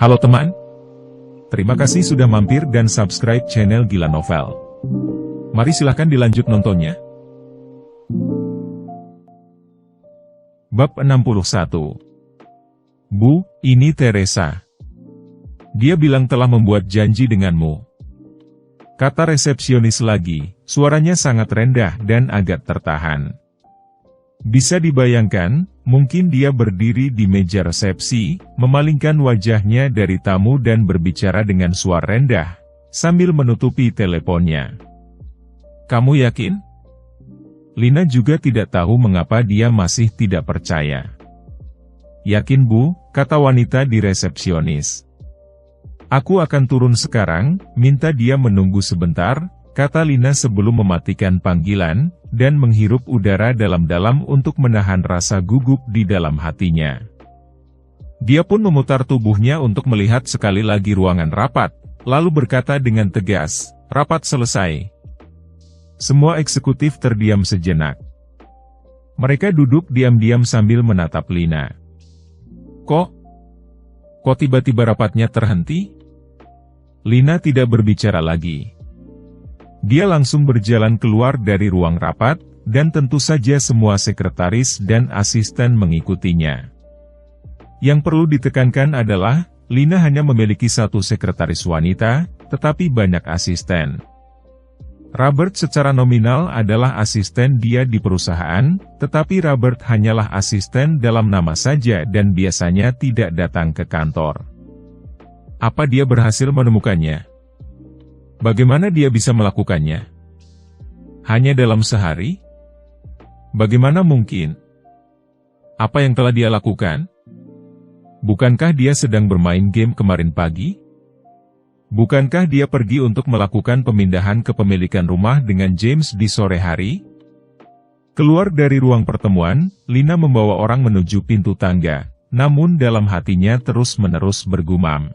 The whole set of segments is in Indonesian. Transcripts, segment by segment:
Halo teman, terima kasih sudah mampir dan subscribe channel Gila Novel. Mari silahkan dilanjut nontonnya. Bab 61. Bu, ini Teresa. Dia bilang telah membuat janji denganmu. Kata resepsionis lagi, suaranya sangat rendah dan agak tertahan. Bisa dibayangkan, mungkin dia berdiri di meja resepsi, memalingkan wajahnya dari tamu dan berbicara dengan suara rendah, sambil menutupi teleponnya. Kamu yakin? Lina juga tidak tahu mengapa dia masih tidak percaya. Yakin Bu, kata wanita di resepsionis. Aku akan turun sekarang, minta dia menunggu sebentar, kata Lina sebelum mematikan panggilan, dan menghirup udara dalam-dalam untuk menahan rasa gugup di dalam hatinya. Dia pun memutar tubuhnya untuk melihat sekali lagi ruangan rapat, lalu berkata dengan tegas, rapat selesai. Semua eksekutif terdiam sejenak. Mereka duduk diam-diam sambil menatap Lina. Kok tiba-tiba rapatnya terhenti? Lina tidak berbicara lagi. Dia langsung berjalan keluar dari ruang rapat, dan tentu saja semua sekretaris dan asisten mengikutinya. Yang perlu ditekankan adalah, Lina hanya memiliki satu sekretaris wanita, tetapi banyak asisten. Robert secara nominal adalah asisten dia di perusahaan, tetapi Robert hanyalah asisten dalam nama saja dan biasanya tidak datang ke kantor. Apa dia berhasil menemukannya? Bagaimana dia bisa melakukannya? Hanya dalam sehari? Bagaimana mungkin? Apa yang telah dia lakukan? Bukankah dia sedang bermain game kemarin pagi? Bukankah dia pergi untuk melakukan pemindahan kepemilikan rumah dengan James di sore hari? Keluar dari ruang pertemuan, Lina membawa orang menuju pintu tangga, namun dalam hatinya terus-menerus bergumam.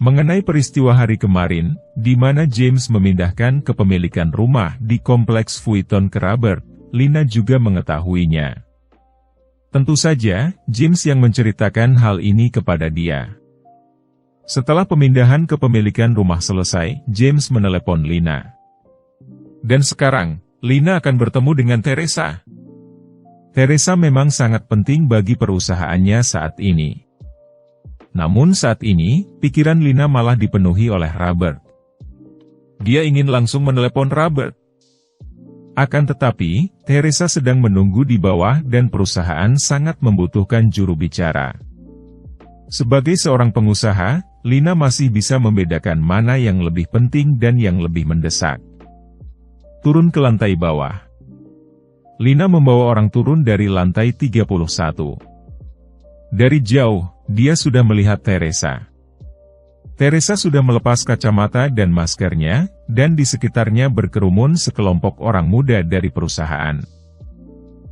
Mengenai peristiwa hari kemarin, di mana James memindahkan kepemilikan rumah di kompleks Vuitton ke Robert, Lina juga mengetahuinya. Tentu saja, James yang menceritakan hal ini kepada dia. Setelah pemindahan kepemilikan rumah selesai, James menelepon Lina. Dan sekarang, Lina akan bertemu dengan Teresa. Teresa memang sangat penting bagi perusahaannya saat ini. Namun saat ini, pikiran Lina malah dipenuhi oleh Robert. Dia ingin langsung menelepon Robert. Akan tetapi, Teresa sedang menunggu di bawah dan perusahaan sangat membutuhkan juru bicara. Sebagai seorang pengusaha, Lina masih bisa membedakan mana yang lebih penting dan yang lebih mendesak. Turun ke lantai bawah. Lina membawa orang turun dari lantai 31. Dari jauh, dia sudah melihat Teresa. Teresa sudah melepas kacamata dan maskernya, dan di sekitarnya berkerumun sekelompok orang muda dari perusahaan.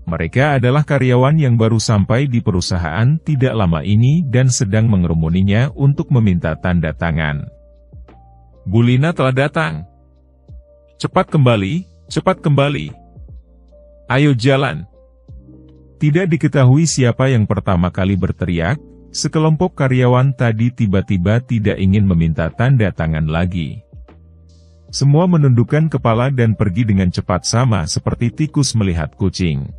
Mereka adalah karyawan yang baru sampai di perusahaan tidak lama ini dan sedang mengerumuninya untuk meminta tanda tangan. Bu Lina telah datang. Cepat kembali, cepat kembali. Ayo jalan. Tidak diketahui siapa yang pertama kali berteriak, sekelompok karyawan tadi tiba-tiba tidak ingin meminta tanda tangan lagi. Semua menundukkan kepala dan pergi dengan cepat sama seperti tikus melihat kucing.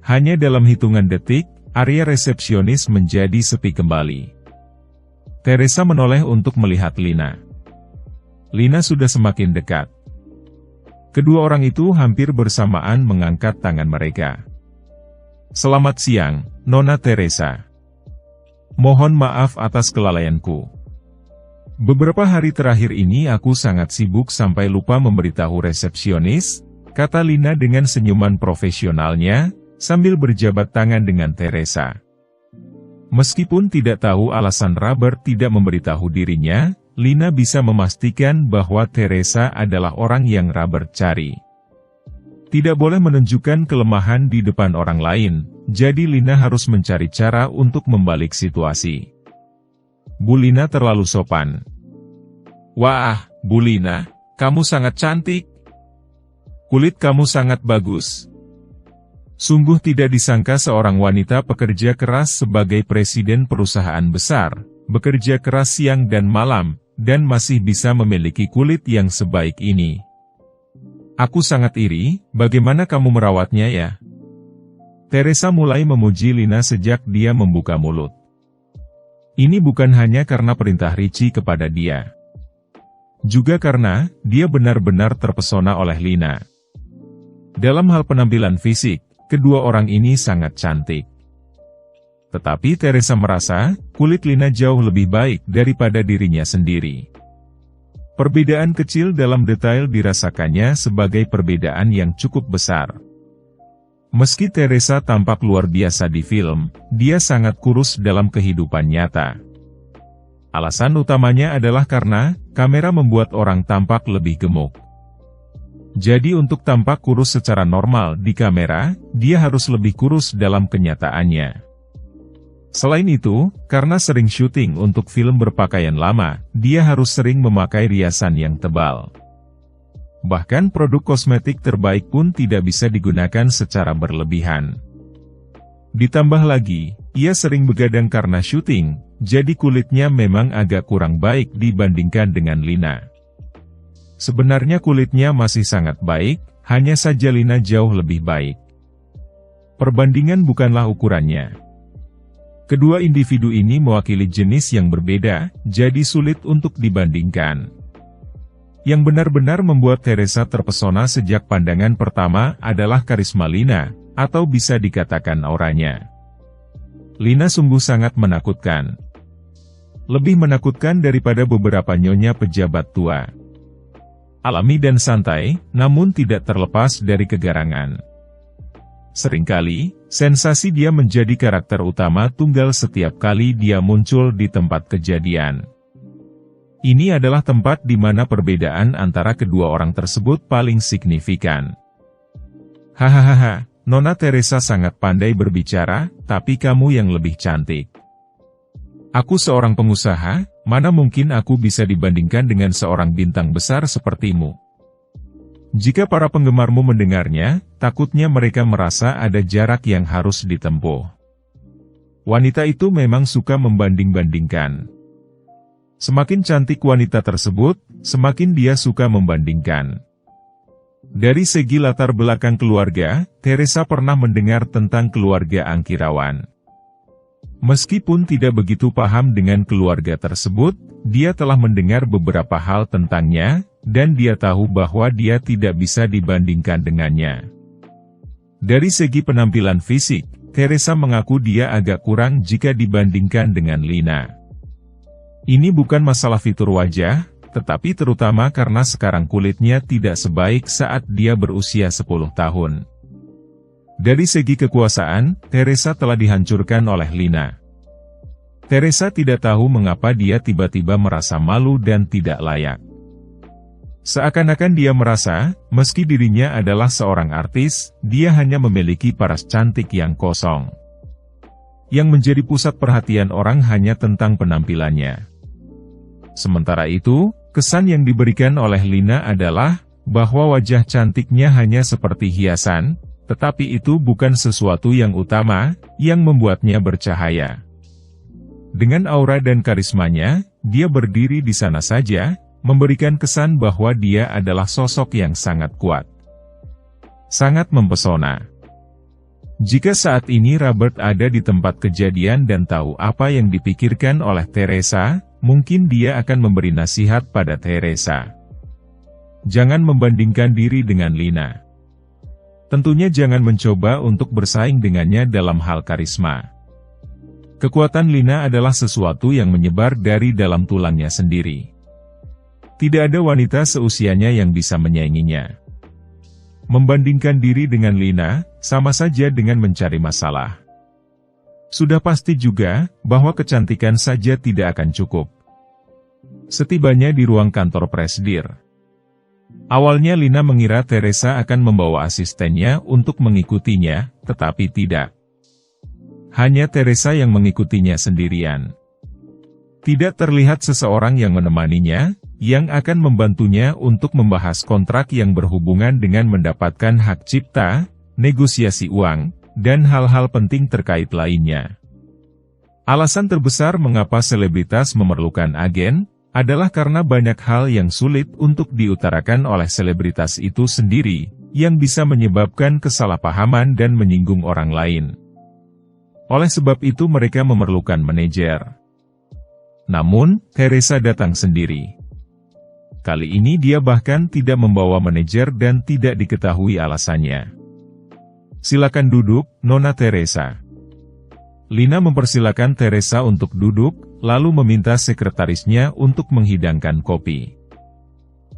Hanya dalam hitungan detik, area resepsionis menjadi sepi kembali. Teresa menoleh untuk melihat Lina. Lina sudah semakin dekat. Kedua orang itu hampir bersamaan mengangkat tangan mereka. Selamat siang, Nona Teresa. Mohon maaf atas kelalaianku. Beberapa hari terakhir ini aku sangat sibuk sampai lupa memberitahu resepsionis, kata Lina dengan senyuman profesionalnya, sambil berjabat tangan dengan Teresa. Meskipun tidak tahu alasan Robert tidak memberitahu dirinya, Lina bisa memastikan bahwa Teresa adalah orang yang Robert cari. Tidak boleh menunjukkan kelemahan di depan orang lain, jadi Lina harus mencari cara untuk membalik situasi. Bu Lina terlalu sopan. Wah, Bu Lina, kamu sangat cantik. Kulit kamu sangat bagus. Sungguh tidak disangka seorang wanita pekerja keras sebagai presiden perusahaan besar, bekerja keras siang dan malam, dan masih bisa memiliki kulit yang sebaik ini. Aku sangat iri, bagaimana kamu merawatnya ya? Teresa mulai memuji Lina sejak dia membuka mulut. Ini bukan hanya karena perintah Richie kepada dia. Juga karena, dia benar-benar terpesona oleh Lina. Dalam hal penampilan fisik, kedua orang ini sangat cantik. Tetapi Teresa merasa, kulit Lina jauh lebih baik daripada dirinya sendiri. Perbedaan kecil dalam detail dirasakannya sebagai perbedaan yang cukup besar. Meski Teresa tampak luar biasa di film, dia sangat kurus dalam kehidupan nyata. Alasan utamanya adalah karena, kamera membuat orang tampak lebih gemuk. Jadi untuk tampak kurus secara normal di kamera, dia harus lebih kurus dalam kenyataannya. Selain itu, karena sering syuting untuk film berpakaian lama, dia harus sering memakai riasan yang tebal. Bahkan produk kosmetik terbaik pun tidak bisa digunakan secara berlebihan. Ditambah lagi, ia sering begadang karena syuting, jadi kulitnya memang agak kurang baik dibandingkan dengan Lina. Sebenarnya kulitnya masih sangat baik, hanya saja Lina jauh lebih baik. Perbandingan bukanlah ukurannya. Kedua individu ini mewakili jenis yang berbeda, jadi sulit untuk dibandingkan. Yang benar-benar membuat Teresa terpesona sejak pandangan pertama adalah karisma Lina, atau bisa dikatakan auranya. Lina sungguh sangat menakutkan. Lebih menakutkan daripada beberapa nyonya pejabat tua. Alami dan santai, namun tidak terlepas dari kegarangan. Seringkali, sensasi dia menjadi karakter utama tunggal setiap kali dia muncul di tempat kejadian. Ini adalah tempat di mana perbedaan antara kedua orang tersebut paling signifikan. Hahaha, Nona Teresa sangat pandai berbicara, tapi kamu yang lebih cantik. Aku seorang pengusaha, mana mungkin aku bisa dibandingkan dengan seorang bintang besar sepertimu. Jika para penggemarmu mendengarnya, takutnya mereka merasa ada jarak yang harus ditempuh. Wanita itu memang suka membanding-bandingkan. Semakin cantik wanita tersebut, semakin dia suka membandingkan. Dari segi latar belakang keluarga, Teresa pernah mendengar tentang keluarga Angkirawan. Meskipun tidak begitu paham dengan keluarga tersebut, dia telah mendengar beberapa hal tentangnya, dan dia tahu bahwa dia tidak bisa dibandingkan dengannya. Dari segi penampilan fisik, Teresa mengaku dia agak kurang jika dibandingkan dengan Lina. Ini bukan masalah fitur wajah, tetapi terutama karena sekarang kulitnya tidak sebaik saat dia berusia 10 tahun. Dari segi kekuasaan, Teresa telah dihancurkan oleh Lina. Teresa tidak tahu mengapa dia tiba-tiba merasa malu dan tidak layak. Seakan-akan dia merasa, meski dirinya adalah seorang artis, dia hanya memiliki paras cantik yang kosong. Yang menjadi pusat perhatian orang hanya tentang penampilannya. Sementara itu, kesan yang diberikan oleh Lina adalah, bahwa wajah cantiknya hanya seperti hiasan, tetapi itu bukan sesuatu yang utama, yang membuatnya bercahaya. Dengan aura dan karismanya, dia berdiri di sana saja, memberikan kesan bahwa dia adalah sosok yang sangat kuat. Sangat mempesona. Jika saat ini Robert ada di tempat kejadian dan tahu apa yang dipikirkan oleh Teresa, mungkin dia akan memberi nasihat pada Teresa. Jangan membandingkan diri dengan Lina. Tentunya jangan mencoba untuk bersaing dengannya dalam hal karisma. Kekuatan Lina adalah sesuatu yang menyebar dari dalam tulangnya sendiri. Tidak ada wanita seusianya yang bisa menyainginya. Membandingkan diri dengan Lina, sama saja dengan mencari masalah. Sudah pasti juga, bahwa kecantikan saja tidak akan cukup. Setibanya di ruang kantor Presdir. Awalnya Lina mengira Teresa akan membawa asistennya untuk mengikutinya, tetapi tidak. Hanya Teresa yang mengikutinya sendirian. Tidak terlihat seseorang yang menemaninya, yang akan membantunya untuk membahas kontrak yang berhubungan dengan mendapatkan hak cipta, negosiasi uang, dan hal-hal penting terkait lainnya. Alasan terbesar mengapa selebritas memerlukan agen, adalah karena banyak hal yang sulit untuk diutarakan oleh selebritas itu sendiri, yang bisa menyebabkan kesalahpahaman dan menyinggung orang lain. Oleh sebab itu mereka memerlukan manajer. Namun, Teresa datang sendiri. Kali ini dia bahkan tidak membawa manajer dan tidak diketahui alasannya. "Silakan duduk, Nona Teresa." Lina mempersilakan Teresa untuk duduk, lalu meminta sekretarisnya untuk menghidangkan kopi.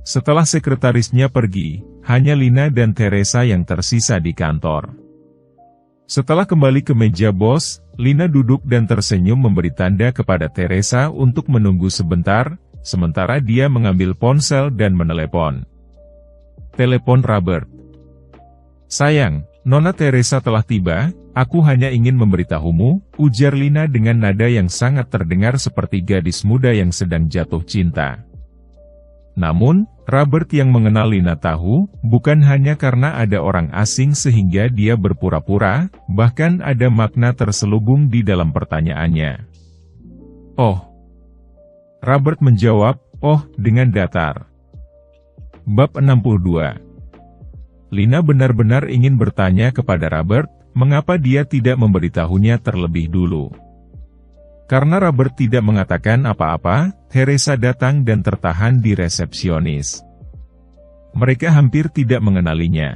Setelah sekretarisnya pergi, hanya Lina dan Teresa yang tersisa di kantor. Setelah kembali ke meja bos, Lina duduk dan tersenyum memberi tanda kepada Teresa untuk menunggu sebentar, sementara dia mengambil ponsel dan menelepon. Telepon Robert. "Sayang, Nona Teresa telah tiba, aku hanya ingin memberitahumu," ujar Lina dengan nada yang sangat terdengar seperti gadis muda yang sedang jatuh cinta. Namun, Robert yang mengenal Lina tahu, bukan hanya karena ada orang asing sehingga dia berpura-pura, bahkan ada makna terselubung di dalam pertanyaannya. "Oh." Robert menjawab, "Oh," dengan datar. Bab 62. Lina benar-benar ingin bertanya kepada Robert, mengapa dia tidak memberitahunya terlebih dulu. Karena Robert tidak mengatakan apa-apa, Teresa datang dan tertahan di resepsionis. Mereka hampir tidak mengenalinya.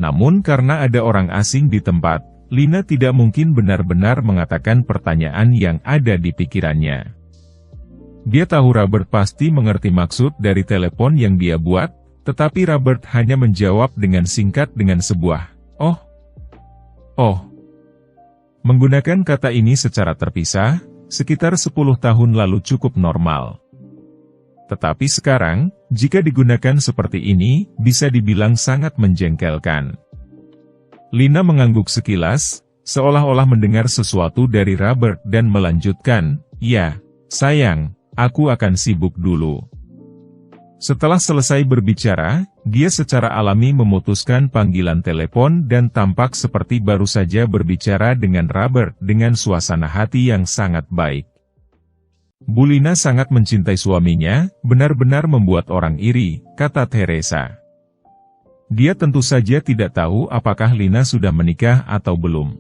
Namun karena ada orang asing di tempat, Lina tidak mungkin benar-benar mengatakan pertanyaan yang ada di pikirannya. Dia tahu Robert pasti mengerti maksud dari telepon yang dia buat, tetapi Robert hanya menjawab dengan singkat dengan sebuah, "Oh. Oh." Menggunakan kata ini secara terpisah, sekitar 10 tahun lalu cukup normal. Tetapi sekarang, jika digunakan seperti ini, bisa dibilang sangat menjengkelkan. Lina mengangguk sekilas, seolah-olah mendengar sesuatu dari Robert dan melanjutkan, "Ya, sayang, aku akan sibuk dulu." Setelah selesai berbicara, dia secara alami memutuskan panggilan telepon dan tampak seperti baru saja berbicara dengan Robert dengan suasana hati yang sangat baik. "Bu Lina sangat mencintai suaminya, benar-benar membuat orang iri," kata Teresa. Dia tentu saja tidak tahu apakah Lina sudah menikah atau belum.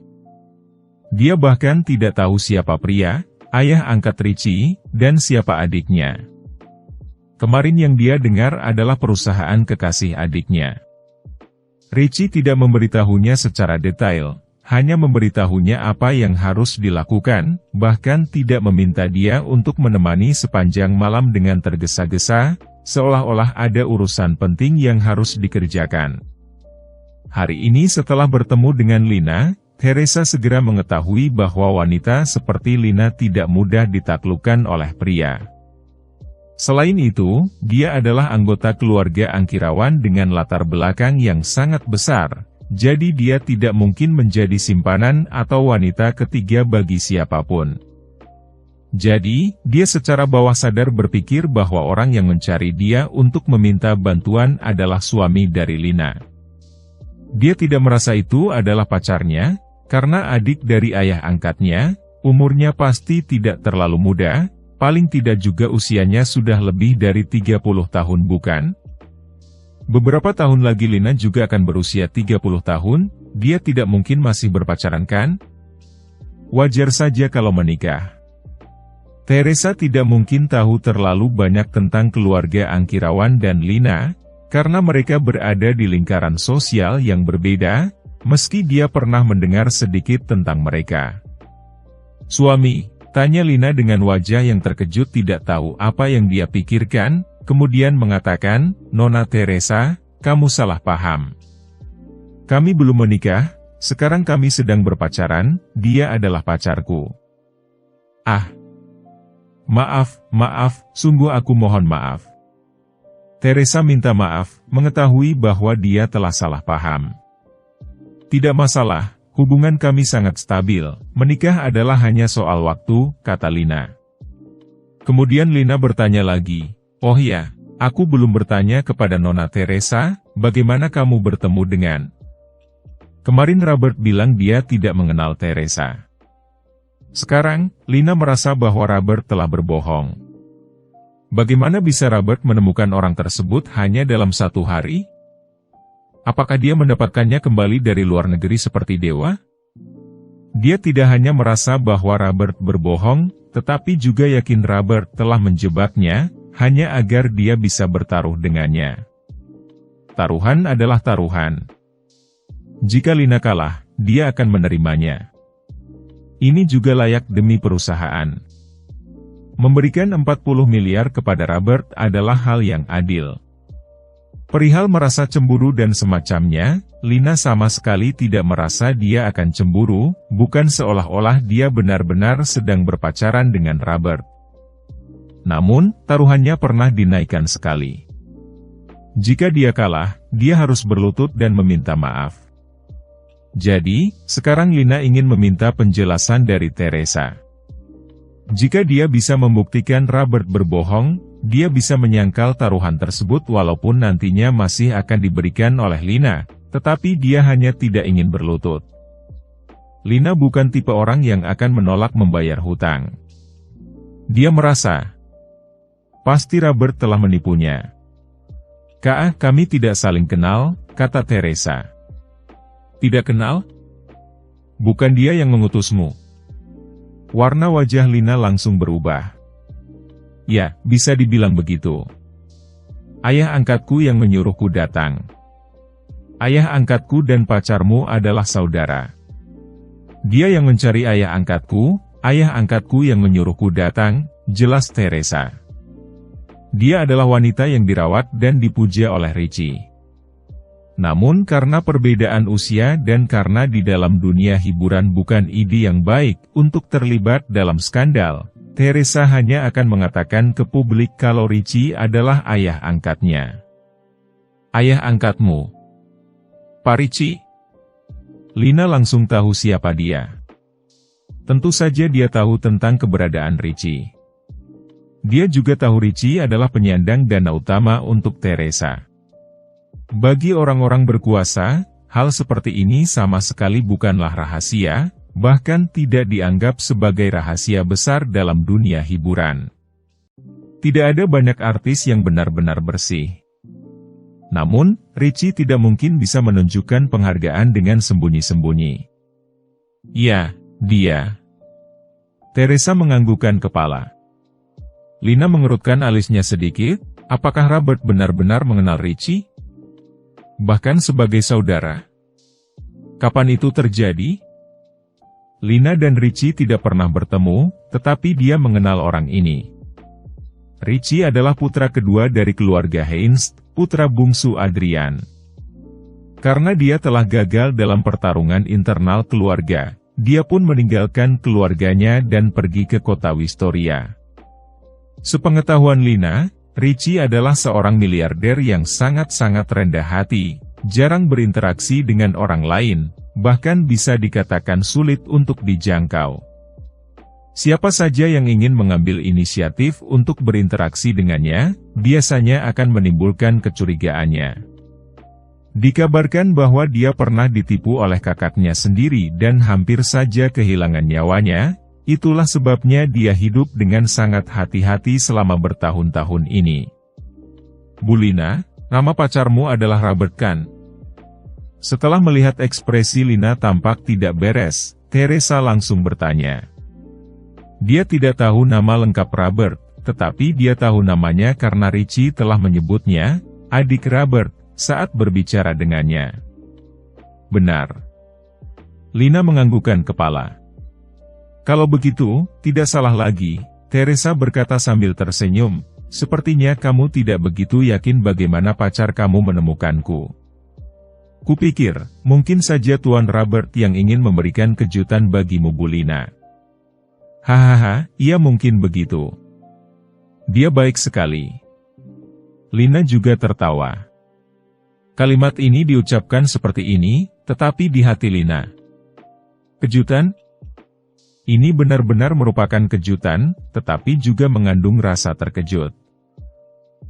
Dia bahkan tidak tahu siapa pria, ayah angkat Richie, dan siapa adiknya. Kemarin yang dia dengar adalah perusahaan kekasih adiknya. Richie tidak memberitahunya secara detail, hanya memberitahunya apa yang harus dilakukan, bahkan tidak meminta dia untuk menemani sepanjang malam dengan tergesa-gesa, seolah-olah ada urusan penting yang harus dikerjakan. Hari ini setelah bertemu dengan Lina, Teresa segera mengetahui bahwa wanita seperti Lina tidak mudah ditaklukkan oleh pria. Selain itu, dia adalah anggota keluarga Angkirawan dengan latar belakang yang sangat besar, jadi dia tidak mungkin menjadi simpanan atau wanita ketiga bagi siapapun. Jadi, dia secara bawah sadar berpikir bahwa orang yang mencari dia untuk meminta bantuan adalah suami dari Lina. Dia tidak merasa itu adalah pacarnya, karena adik dari ayah angkatnya, umurnya pasti tidak terlalu muda, paling tidak juga usianya sudah lebih dari 30 tahun bukan? Beberapa tahun lagi Lina juga akan berusia 30 tahun, dia tidak mungkin masih berpacaran kan? Wajar saja kalau menikah. Teresa tidak mungkin tahu terlalu banyak tentang keluarga Angkirawan dan Lina, karena mereka berada di lingkaran sosial yang berbeda, meski dia pernah mendengar sedikit tentang mereka. "Suami?" tanya Lina dengan wajah yang terkejut tidak tahu apa yang dia pikirkan, kemudian mengatakan, "Nona Teresa, kamu salah paham. Kami belum menikah, sekarang kami sedang berpacaran, dia adalah pacarku." "Ah. Maaf, sungguh aku mohon maaf." Teresa minta maaf, mengetahui bahwa dia telah salah paham. "Tidak masalah. Hubungan kami sangat stabil, menikah adalah hanya soal waktu," kata Lina. Kemudian Lina bertanya lagi, "Oh ya, aku belum bertanya kepada Nona Teresa, bagaimana kamu bertemu dengan?" Kemarin Robert bilang dia tidak mengenal Teresa. Sekarang, Lina merasa bahwa Robert telah berbohong. Bagaimana bisa Robert menemukan orang tersebut hanya dalam 1 hari? Apakah dia mendapatkannya kembali dari luar negeri seperti dewa? Dia tidak hanya merasa bahwa Robert berbohong, tetapi juga yakin Robert telah menjebaknya, hanya agar dia bisa bertaruh dengannya. Taruhan adalah taruhan. Jika Lina kalah, dia akan menerimanya. Ini juga layak demi perusahaan. Memberikan 40 miliar kepada Robert adalah hal yang adil. Perihal merasa cemburu dan semacamnya, Lina sama sekali tidak merasa dia akan cemburu, bukan seolah-olah dia benar-benar sedang berpacaran dengan Robert. Namun, taruhannya pernah dinaikkan sekali. Jika dia kalah, dia harus berlutut dan meminta maaf. Jadi, sekarang Lina ingin meminta penjelasan dari Teresa. Jika dia bisa membuktikan Robert berbohong, dia bisa menyangkal taruhan tersebut walaupun nantinya masih akan diberikan oleh Lina, tetapi dia hanya tidak ingin berlutut. Lina bukan tipe orang yang akan menolak membayar hutang. Dia merasa, pasti Robert telah menipunya. Kami tidak saling kenal, kata Teresa. Tidak kenal? Bukan dia yang mengutusmu. Warna wajah Lina langsung berubah. Ya, bisa dibilang begitu. Ayah angkatku yang menyuruhku datang. Ayah angkatku dan pacarmu adalah saudara. Dia yang mencari ayah angkatku yang menyuruhku datang, jelas Teresa. Dia adalah wanita yang dirawat dan dipuja oleh Richie. Namun karena perbedaan usia dan karena di dalam dunia hiburan bukan ide yang baik untuk terlibat dalam skandal, Teresa hanya akan mengatakan ke publik kalau Richie adalah ayah angkatnya. Ayah angkatmu? Pak Richie? Lina langsung tahu siapa dia. Tentu saja dia tahu tentang keberadaan Richie. Dia juga tahu Richie adalah penyandang dana utama untuk Teresa. Bagi orang-orang berkuasa, hal seperti ini sama sekali bukanlah rahasia, bahkan tidak dianggap sebagai rahasia besar dalam dunia hiburan. Tidak ada banyak artis yang benar-benar bersih. Namun, Richie tidak mungkin bisa menunjukkan penghargaan dengan sembunyi-sembunyi. Ya, dia. Teresa menganggukkan kepala. Lina mengerutkan alisnya sedikit, apakah Robert benar-benar mengenal Richie? Bahkan sebagai saudara. Kapan itu terjadi? Lina dan Richie tidak pernah bertemu, tetapi dia mengenal orang ini. Richie adalah putra kedua dari keluarga Heinz, putra bungsu Adrian. Karena dia telah gagal dalam pertarungan internal keluarga, dia pun meninggalkan keluarganya dan pergi ke kota Wistoria. Sepengetahuan Lina, Richie adalah seorang miliarder yang sangat-sangat rendah hati, jarang berinteraksi dengan orang lain, bahkan bisa dikatakan sulit untuk dijangkau. Siapa saja yang ingin mengambil inisiatif untuk berinteraksi dengannya, biasanya akan menimbulkan kecurigaannya. Dikabarkan bahwa dia pernah ditipu oleh kakaknya sendiri dan hampir saja kehilangan nyawanya. Itulah sebabnya dia hidup dengan sangat hati-hati selama bertahun-tahun ini. Bu Lina, nama pacarmu adalah Robert kan? Setelah melihat ekspresi Lina tampak tidak beres, Teresa langsung bertanya. Dia tidak tahu nama lengkap Robert, tetapi dia tahu namanya karena Richie telah menyebutnya, adik Robert, saat berbicara dengannya. Benar. Lina menganggukkan kepala. Kalau begitu, tidak salah lagi, Teresa berkata sambil tersenyum, sepertinya kamu tidak begitu yakin bagaimana pacar kamu menemukanku. Kupikir, mungkin saja Tuan Robert yang ingin memberikan kejutan bagimu Bu Lina. Hahaha, iya mungkin begitu. Dia baik sekali. Lina juga tertawa. Kalimat ini diucapkan seperti ini, tetapi di hati Lina. Kejutan? Ini benar-benar merupakan kejutan, tetapi juga mengandung rasa terkejut.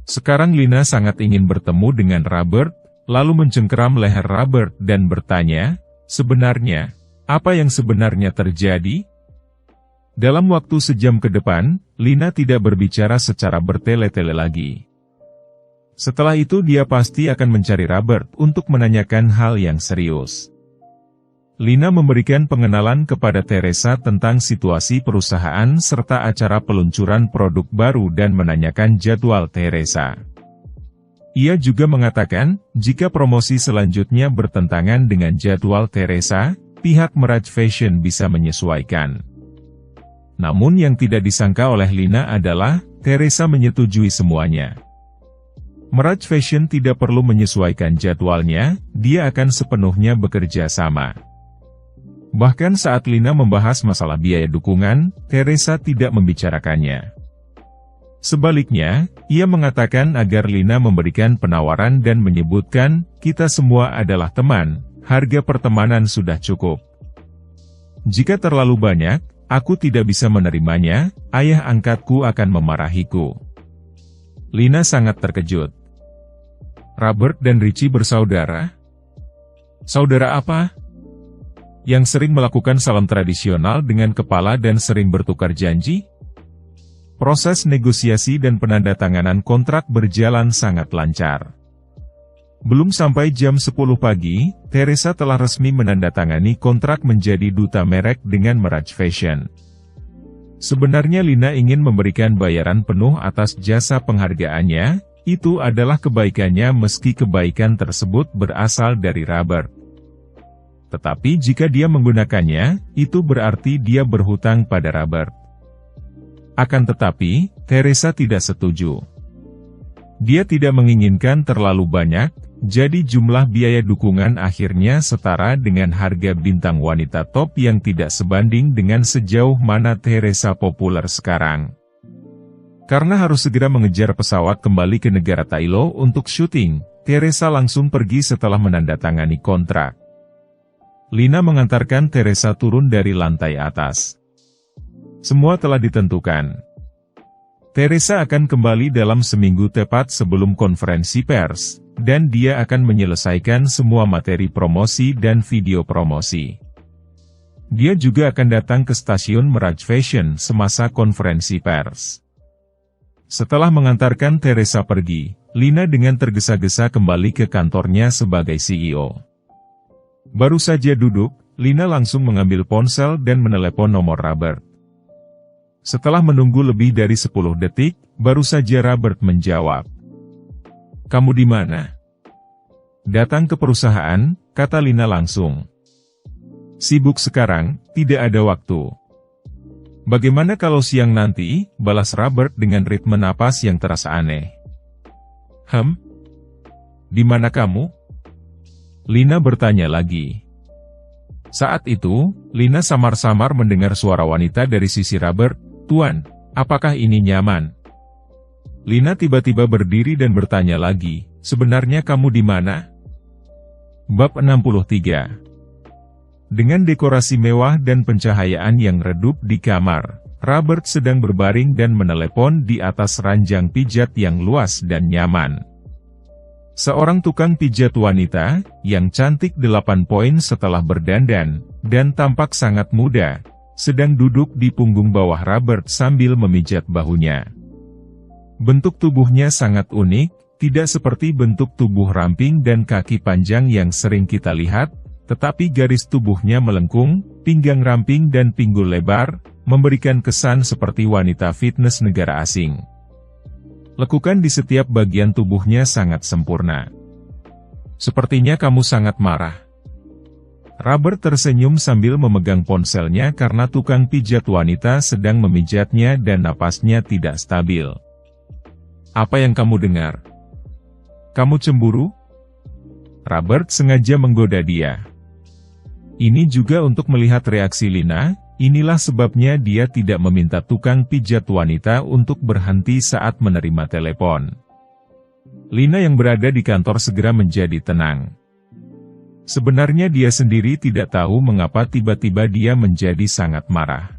Sekarang Lina sangat ingin bertemu dengan Robert, lalu mencengkeram leher Robert dan bertanya, sebenarnya, apa yang sebenarnya terjadi? Dalam waktu sejam ke depan, Lina tidak berbicara secara bertele-tele lagi. Setelah itu dia pasti akan mencari Robert untuk menanyakan hal yang serius. Lina memberikan pengenalan kepada Teresa tentang situasi perusahaan serta acara peluncuran produk baru dan menanyakan jadwal Teresa. Ia juga mengatakan, jika promosi selanjutnya bertentangan dengan jadwal Teresa, pihak Mirage Fashion bisa menyesuaikan. Namun yang tidak disangka oleh Lina adalah, Teresa menyetujui semuanya. Mirage Fashion tidak perlu menyesuaikan jadwalnya, dia akan sepenuhnya bekerja sama. Bahkan saat Lina membahas masalah biaya dukungan, Teresa tidak membicarakannya. Sebaliknya, ia mengatakan agar Lina memberikan penawaran dan menyebutkan, kita semua adalah teman, harga pertemanan sudah cukup. Jika terlalu banyak, aku tidak bisa menerimanya, ayah angkatku akan memarahiku. Lina sangat terkejut. Robert dan Richie bersaudara? Saudara apa? Yang sering melakukan salam tradisional dengan kepala dan sering bertukar janji? Proses negosiasi dan penandatanganan kontrak berjalan sangat lancar. Belum sampai jam 10 pagi, Teresa telah resmi menandatangani kontrak menjadi duta merek dengan Mirage Fashion. Sebenarnya Lina ingin memberikan bayaran penuh atas jasa penghargaannya, itu adalah kebaikannya meski kebaikan tersebut berasal dari Robert. Tetapi jika dia menggunakannya, itu berarti dia berhutang pada Robert. Akan tetapi, Teresa tidak setuju. Dia tidak menginginkan terlalu banyak, jadi jumlah biaya dukungan akhirnya setara dengan harga bintang wanita top yang tidak sebanding dengan sejauh mana Teresa populer sekarang. Karena harus segera mengejar pesawat kembali ke negara Thailand untuk syuting, Teresa langsung pergi setelah menandatangani kontrak. Lina mengantarkan Teresa turun dari lantai atas. Semua telah ditentukan. Teresa akan kembali dalam seminggu tepat sebelum konferensi pers, dan dia akan menyelesaikan semua materi promosi dan video promosi. Dia juga akan datang ke stasiun Mirage Fashion semasa konferensi pers. Setelah mengantarkan Teresa pergi, Lina dengan tergesa-gesa kembali ke kantornya sebagai CEO. Baru saja duduk, Lina langsung mengambil ponsel dan menelepon nomor Robert. Setelah menunggu lebih dari 10 detik, baru saja Robert menjawab. Kamu di mana? Datang ke perusahaan, kata Lina langsung. Sibuk sekarang, tidak ada waktu. Bagaimana kalau siang nanti, balas Robert dengan ritme napas yang terasa aneh. Di mana kamu? Lina bertanya lagi. Saat itu, Lina samar-samar mendengar suara wanita dari sisi Robert. Tuan, apakah ini nyaman? Lina tiba-tiba berdiri dan bertanya lagi, sebenarnya kamu di mana? Bab 63. Dengan dekorasi mewah dan pencahayaan yang redup di kamar, Robert sedang berbaring dan menelepon di atas ranjang pijat yang luas dan nyaman. Seorang tukang pijat wanita, yang cantik 8 poin setelah berdandan, dan tampak sangat muda, sedang duduk di punggung bawah Robert sambil memijat bahunya. Bentuk tubuhnya sangat unik, tidak seperti bentuk tubuh ramping dan kaki panjang yang sering kita lihat, tetapi garis tubuhnya melengkung, pinggang ramping dan pinggul lebar, memberikan kesan seperti wanita fitness negara asing. Lekukan di setiap bagian tubuhnya sangat sempurna. Sepertinya kamu sangat marah. Robert tersenyum sambil memegang ponselnya karena tukang pijat wanita sedang memijatnya dan napasnya tidak stabil. Apa yang kamu dengar? Kamu cemburu? Robert sengaja menggoda dia. Ini juga untuk melihat reaksi Lina, inilah sebabnya dia tidak meminta tukang pijat wanita untuk berhenti saat menerima telepon. Lina yang berada di kantor segera menjadi tenang. Sebenarnya dia sendiri tidak tahu mengapa tiba-tiba dia menjadi sangat marah.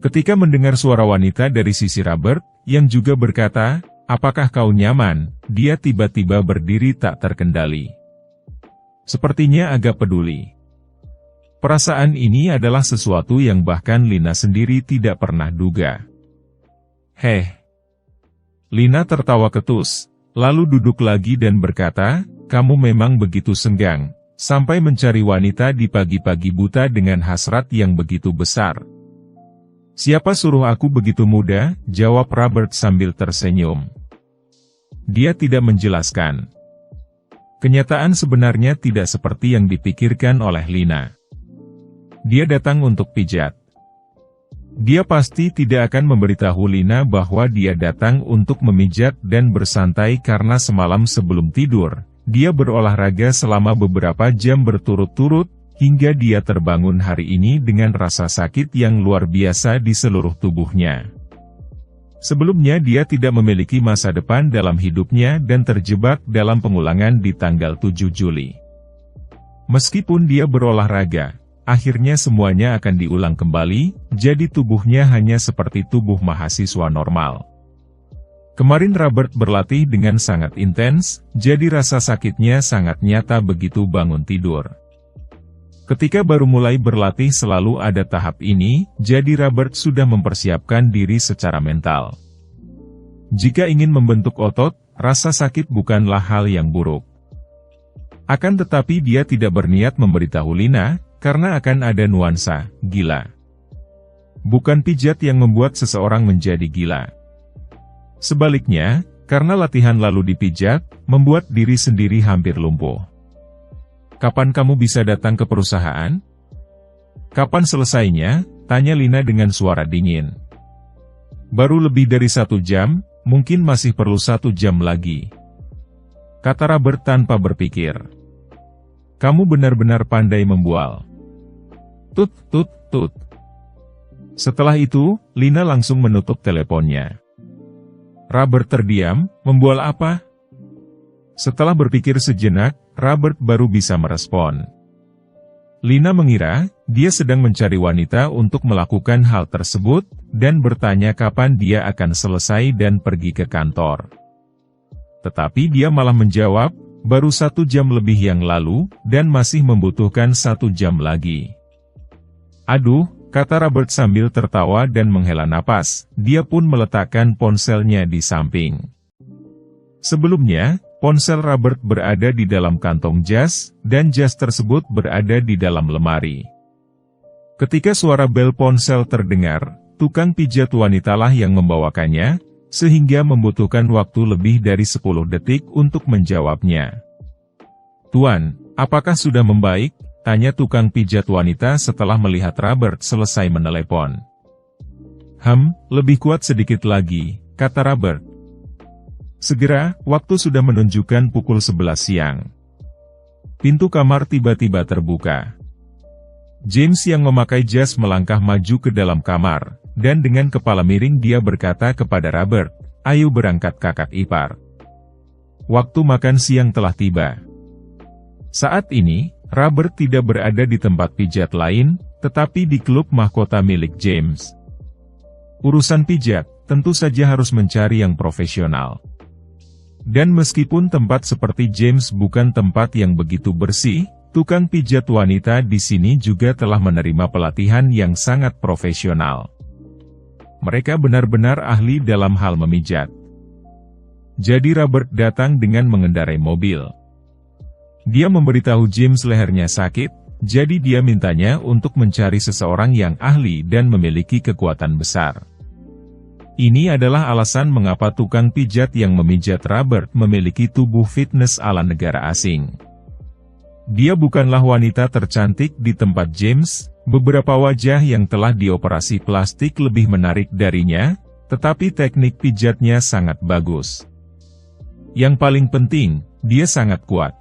Ketika mendengar suara wanita dari sisi Robert, yang juga berkata, apakah kau nyaman, dia tiba-tiba berdiri tak terkendali. Sepertinya agak peduli. Perasaan ini adalah sesuatu yang bahkan Lina sendiri tidak pernah duga. Heh. Lina tertawa ketus, lalu duduk lagi dan berkata, kamu memang begitu senggang, sampai mencari wanita di pagi-pagi buta dengan hasrat yang begitu besar. Siapa suruh aku begitu muda? Jawab Robert sambil tersenyum. Dia tidak menjelaskan. Kenyataan sebenarnya tidak seperti yang dipikirkan oleh Lina. Dia datang untuk pijat. Dia pasti tidak akan memberitahu Lina bahwa dia datang untuk memijat dan bersantai karena semalam sebelum tidur, dia berolahraga selama beberapa jam berturut-turut, hingga dia terbangun hari ini dengan rasa sakit yang luar biasa di seluruh tubuhnya. Sebelumnya dia tidak memiliki masa depan dalam hidupnya dan terjebak dalam pengulangan di tanggal 7 Juli. Meskipun dia berolahraga, akhirnya semuanya akan diulang kembali, jadi tubuhnya hanya seperti tubuh mahasiswa normal. Kemarin Robert berlatih dengan sangat intens, jadi rasa sakitnya sangat nyata begitu bangun tidur. Ketika baru mulai berlatih selalu ada tahap ini, jadi Robert sudah mempersiapkan diri secara mental. Jika ingin membentuk otot, rasa sakit bukanlah hal yang buruk. Akan tetapi dia tidak berniat memberitahu Lina, karena akan ada nuansa gila. Bukan pijat yang membuat seseorang menjadi gila. Sebaliknya, karena latihan lalu dipijat, membuat diri sendiri hampir lumpuh. Kapan kamu bisa datang ke perusahaan? Kapan selesainya? Tanya Lina dengan suara dingin. Baru lebih dari 1 jam, mungkin masih perlu 1 jam lagi. Kata Robert tanpa berpikir. Kamu benar-benar pandai membual. Tut, tut, tut. Setelah itu, Lina langsung menutup teleponnya. Robert terdiam, membual apa? Setelah berpikir sejenak, Robert baru bisa merespon. Lina mengira, dia sedang mencari wanita untuk melakukan hal tersebut, dan bertanya kapan dia akan selesai dan pergi ke kantor. Tetapi dia malah menjawab, baru 1 jam lebih yang lalu, dan masih membutuhkan 1 jam lagi. Aduh, kata Robert sambil tertawa dan menghela napas, dia pun meletakkan ponselnya di samping. Sebelumnya, ponsel Robert berada di dalam kantong jas, dan jas tersebut berada di dalam lemari. Ketika suara bel ponsel terdengar, tukang pijat wanitalah yang membawakannya, sehingga membutuhkan waktu lebih dari 10 detik untuk menjawabnya. Tuan, apakah sudah membaik? Tanya tukang pijat wanita setelah melihat Robert selesai menelepon. Lebih kuat sedikit lagi, kata Robert. Segera, waktu sudah menunjukkan pukul 11 siang. Pintu kamar tiba-tiba terbuka. James yang memakai jas melangkah maju ke dalam kamar, dan dengan kepala miring dia berkata kepada Robert, ayo berangkat kakak ipar. Waktu makan siang telah tiba. Saat ini, Robert tidak berada di tempat pijat lain, tetapi di klub mahkota milik James. Urusan pijat, tentu saja harus mencari yang profesional. Dan meskipun tempat seperti James bukan tempat yang begitu bersih, tukang pijat wanita di sini juga telah menerima pelatihan yang sangat profesional. Mereka benar-benar ahli dalam hal memijat. Jadi Robert datang dengan mengendarai mobil. Dia memberitahu James lehernya sakit, jadi dia mintanya untuk mencari seseorang yang ahli dan memiliki kekuatan besar. Ini adalah alasan mengapa tukang pijat yang memijat Robert memiliki tubuh fitness ala negara asing. Dia bukanlah wanita tercantik di tempat James, beberapa wajah yang telah dioperasi plastik lebih menarik darinya, tetapi teknik pijatnya sangat bagus. Yang paling penting, dia sangat kuat.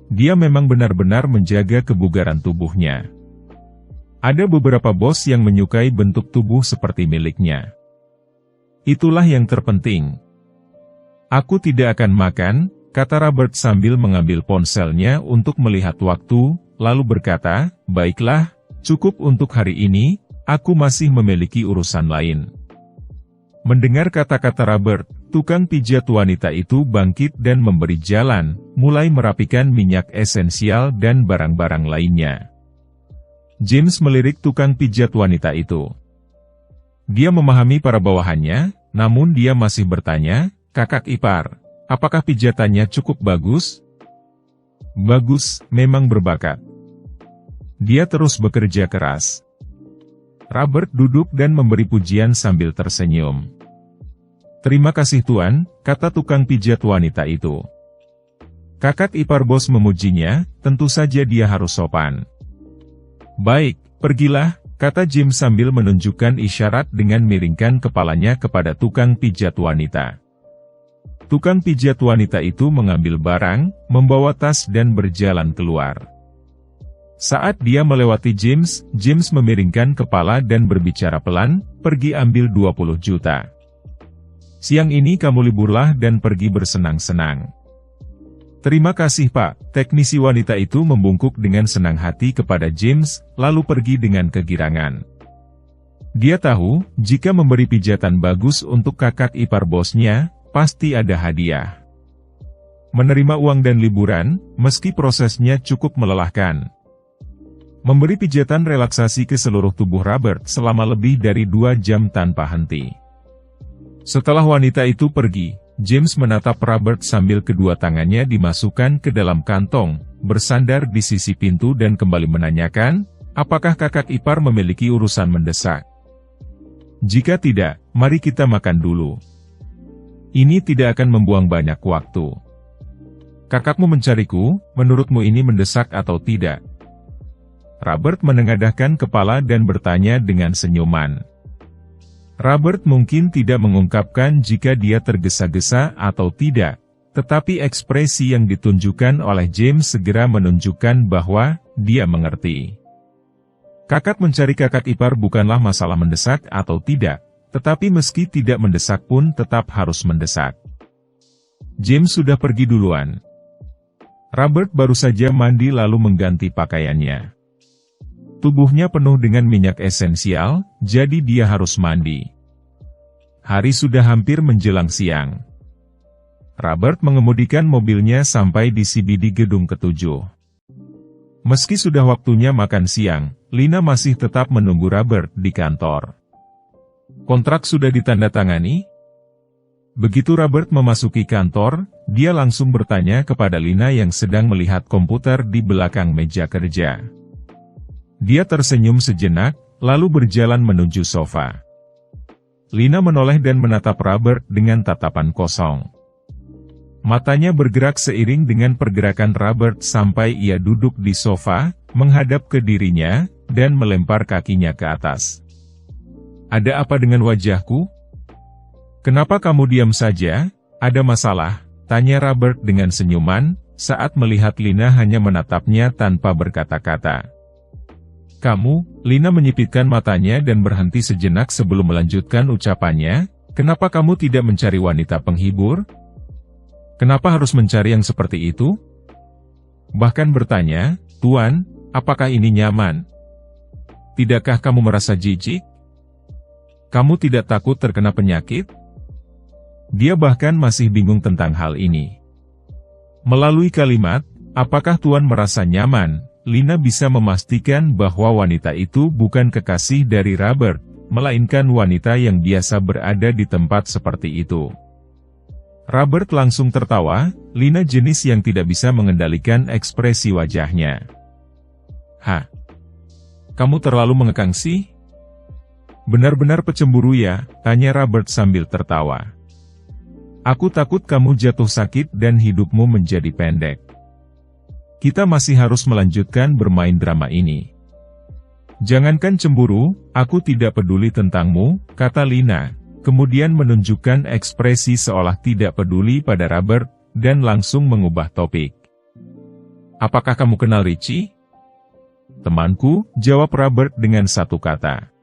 Dia memang benar-benar menjaga kebugaran tubuhnya. Ada beberapa bos yang menyukai bentuk tubuh seperti miliknya. Itulah yang terpenting. Aku tidak akan makan, kata Robert sambil mengambil ponselnya untuk melihat waktu, lalu berkata, baiklah, cukup untuk hari ini, aku masih memiliki urusan lain. Mendengar kata-kata Robert, tukang pijat wanita itu bangkit dan memberi jalan, mulai merapikan minyak esensial dan barang-barang lainnya. James melirik tukang pijat wanita itu. Dia memahami para bawahannya, namun dia masih bertanya, "Kakak ipar, apakah pijatannya cukup bagus?" "Bagus, memang berbakat. Dia terus bekerja keras." Robert duduk dan memberi pujian sambil tersenyum. "Terima kasih Tuan," kata tukang pijat wanita itu. Kakak ipar bos memujinya, tentu saja dia harus sopan. "Baik, pergilah," kata James sambil menunjukkan isyarat dengan miringkan kepalanya kepada tukang pijat wanita. Tukang pijat wanita itu mengambil barang, membawa tas dan berjalan keluar. Saat dia melewati James, James memiringkan kepala dan berbicara pelan, "Pergi ambil 20 juta. Siang ini kamu liburlah dan pergi bersenang-senang." "Terima kasih Pak," teknisi wanita itu membungkuk dengan senang hati kepada James, lalu pergi dengan kegirangan. Dia tahu, jika memberi pijatan bagus untuk kakak ipar bosnya, pasti ada hadiah. Menerima uang dan liburan, meski prosesnya cukup melelahkan. Memberi pijatan relaksasi ke seluruh tubuh Robert selama lebih dari 2 jam tanpa henti. Setelah wanita itu pergi, James menatap Robert sambil kedua tangannya dimasukkan ke dalam kantong, bersandar di sisi pintu dan kembali menanyakan, "Apakah kakak ipar memiliki urusan mendesak? Jika tidak, mari kita makan dulu. Ini tidak akan membuang banyak waktu. Kakakmu mencariku, menurutmu ini mendesak atau tidak?" Robert menengadahkan kepala dan bertanya dengan senyuman. Robert mungkin tidak mengungkapkan jika dia tergesa-gesa atau tidak, tetapi ekspresi yang ditunjukkan oleh James segera menunjukkan bahwa dia mengerti. Kakak mencari kakak ipar bukanlah masalah mendesak atau tidak, tetapi meski tidak mendesak pun tetap harus mendesak. James sudah pergi duluan. Robert baru saja mandi lalu mengganti pakaiannya. Tubuhnya penuh dengan minyak esensial, jadi dia harus mandi. Hari sudah hampir menjelang siang. Robert mengemudikan mobilnya sampai di CBD gedung ke-7. Meski sudah waktunya makan siang, Lina masih tetap menunggu Robert di kantor. Kontrak sudah ditandatangani? Begitu Robert memasuki kantor, dia langsung bertanya kepada Lina yang sedang melihat komputer di belakang meja kerja. Dia tersenyum sejenak, lalu berjalan menuju sofa. Lina menoleh dan menatap Robert dengan tatapan kosong. Matanya bergerak seiring dengan pergerakan Robert sampai ia duduk di sofa, menghadap ke dirinya, dan melempar kakinya ke atas. "Ada apa dengan wajahku? Kenapa kamu diam saja? Ada masalah?" tanya Robert dengan senyuman, saat melihat Lina hanya menatapnya tanpa berkata-kata. "Kamu," Lina menyipitkan matanya dan berhenti sejenak sebelum melanjutkan ucapannya, "kenapa kamu tidak mencari wanita penghibur? Kenapa harus mencari yang seperti itu? Bahkan bertanya, 'Tuan, apakah ini nyaman? Tidakkah kamu merasa jijik? Kamu tidak takut terkena penyakit?' Dia bahkan masih bingung tentang hal ini. Melalui kalimat, 'Apakah Tuan merasa nyaman?' Lina bisa memastikan bahwa wanita itu bukan kekasih dari Robert, melainkan wanita yang biasa berada di tempat seperti itu. Robert langsung tertawa, Lina jenis yang tidak bisa mengendalikan ekspresi wajahnya. "Hah? Kamu terlalu mengekang sih? Benar-benar pecemburu ya?" tanya Robert sambil tertawa. "Aku takut kamu jatuh sakit dan hidupmu menjadi pendek. Kita masih harus melanjutkan bermain drama ini. Jangankan cemburu, aku tidak peduli tentangmu," kata Lina, kemudian menunjukkan ekspresi seolah tidak peduli pada Robert, dan langsung mengubah topik. "Apakah kamu kenal Richie?" "Temanku," jawab Robert dengan satu kata.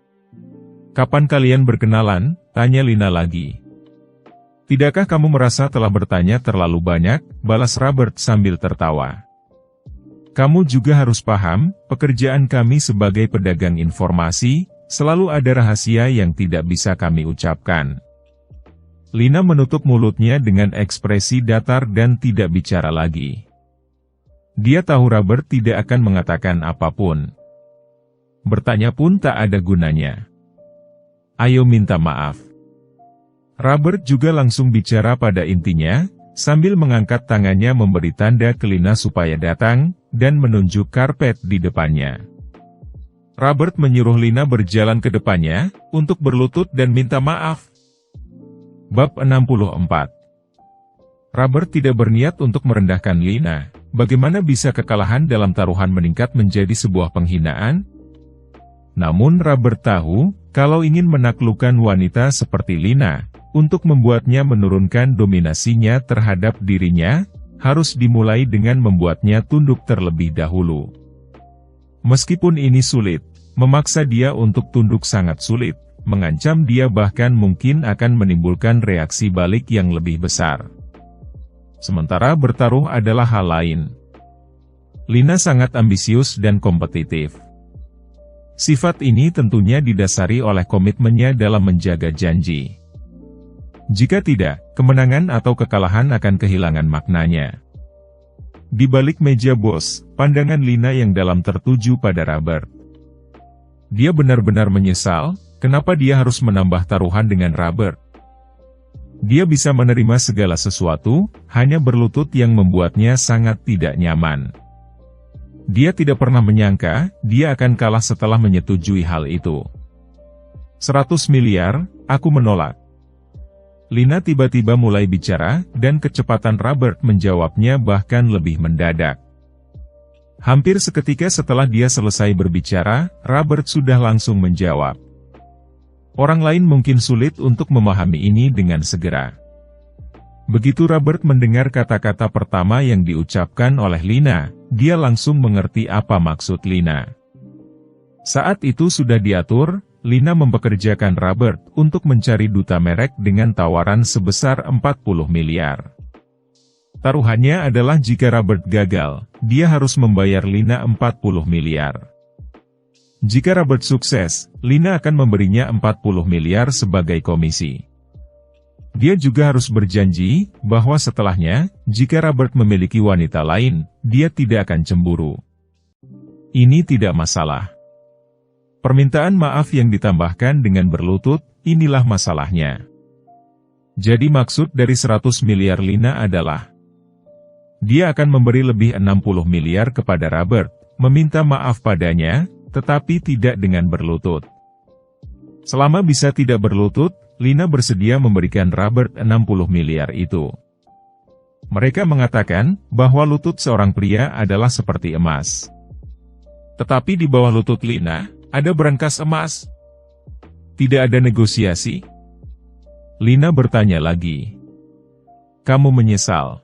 "Kapan kalian berkenalan?" tanya Lina lagi. "Tidakkah kamu merasa telah bertanya terlalu banyak?" balas Robert sambil tertawa. "Kamu juga harus paham, pekerjaan kami sebagai pedagang informasi, selalu ada rahasia yang tidak bisa kami ucapkan." Lina menutup mulutnya dengan ekspresi datar dan tidak bicara lagi. Dia tahu Robert tidak akan mengatakan apapun. bertanya pun tak ada gunanya. Ayo minta maaf. Robert juga langsung bicara pada intinya, sambil mengangkat tangannya memberi tanda ke Lina supaya datang, dan menunjuk karpet di depannya. Robert menyuruh Lina berjalan ke depannya, untuk berlutut dan minta maaf. Bab 64. Robert tidak berniat untuk merendahkan Lina. Bagaimana bisa kekalahan dalam taruhan meningkat menjadi sebuah penghinaan? Namun Robert tahu, kalau ingin menaklukkan wanita seperti Lina, untuk membuatnya menurunkan dominasinya terhadap dirinya, harus dimulai dengan membuatnya tunduk terlebih dahulu. Meskipun ini sulit, memaksa dia untuk tunduk sangat sulit, mengancam dia bahkan mungkin akan menimbulkan reaksi balik yang lebih besar. Sementara bertaruh adalah hal lain. Lina sangat ambisius dan kompetitif. Sifat ini tentunya didasari oleh komitmennya dalam menjaga janji. Jika tidak, kemenangan atau kekalahan akan kehilangan maknanya. Di balik meja bos, pandangan Lina yang dalam tertuju pada Robert. Dia benar-benar menyesal, kenapa dia harus menambah taruhan dengan Robert. Dia bisa menerima segala sesuatu, hanya berlutut yang membuatnya sangat tidak nyaman. Dia tidak pernah menyangka, dia akan kalah setelah menyetujui hal itu. 100 miliar, aku menolak. Lina tiba-tiba mulai bicara, dan kecepatan Robert menjawabnya bahkan lebih mendadak. Hampir seketika setelah dia selesai berbicara, Robert sudah langsung menjawab. Orang lain mungkin sulit untuk memahami ini dengan segera. Begitu Robert mendengar kata-kata pertama yang diucapkan oleh Lina, dia langsung mengerti apa maksud Lina. Saat itu sudah diatur, Lina mempekerjakan Robert untuk mencari duta merek dengan tawaran sebesar 40 miliar. Taruhannya adalah jika Robert gagal, dia harus membayar Lina 40 miliar. Jika Robert sukses, Lina akan memberinya 40 miliar sebagai komisi. Dia juga harus berjanji, bahwa setelahnya, jika Robert memiliki wanita lain, dia tidak akan cemburu. Ini tidak masalah. Permintaan maaf yang ditambahkan dengan berlutut, inilah masalahnya. Jadi maksud dari 100 miliar Lina adalah, dia akan memberi lebih 60 miliar kepada Robert, meminta maaf padanya, tetapi tidak dengan berlutut. Selama bisa tidak berlutut, Lina bersedia memberikan Robert 60 miliar itu. Mereka mengatakan, bahwa lutut seorang pria adalah seperti emas. Tetapi di bawah lutut Lina, ada berangkas emas. Tidak ada negosiasi. Lina bertanya lagi. Kamu menyesal?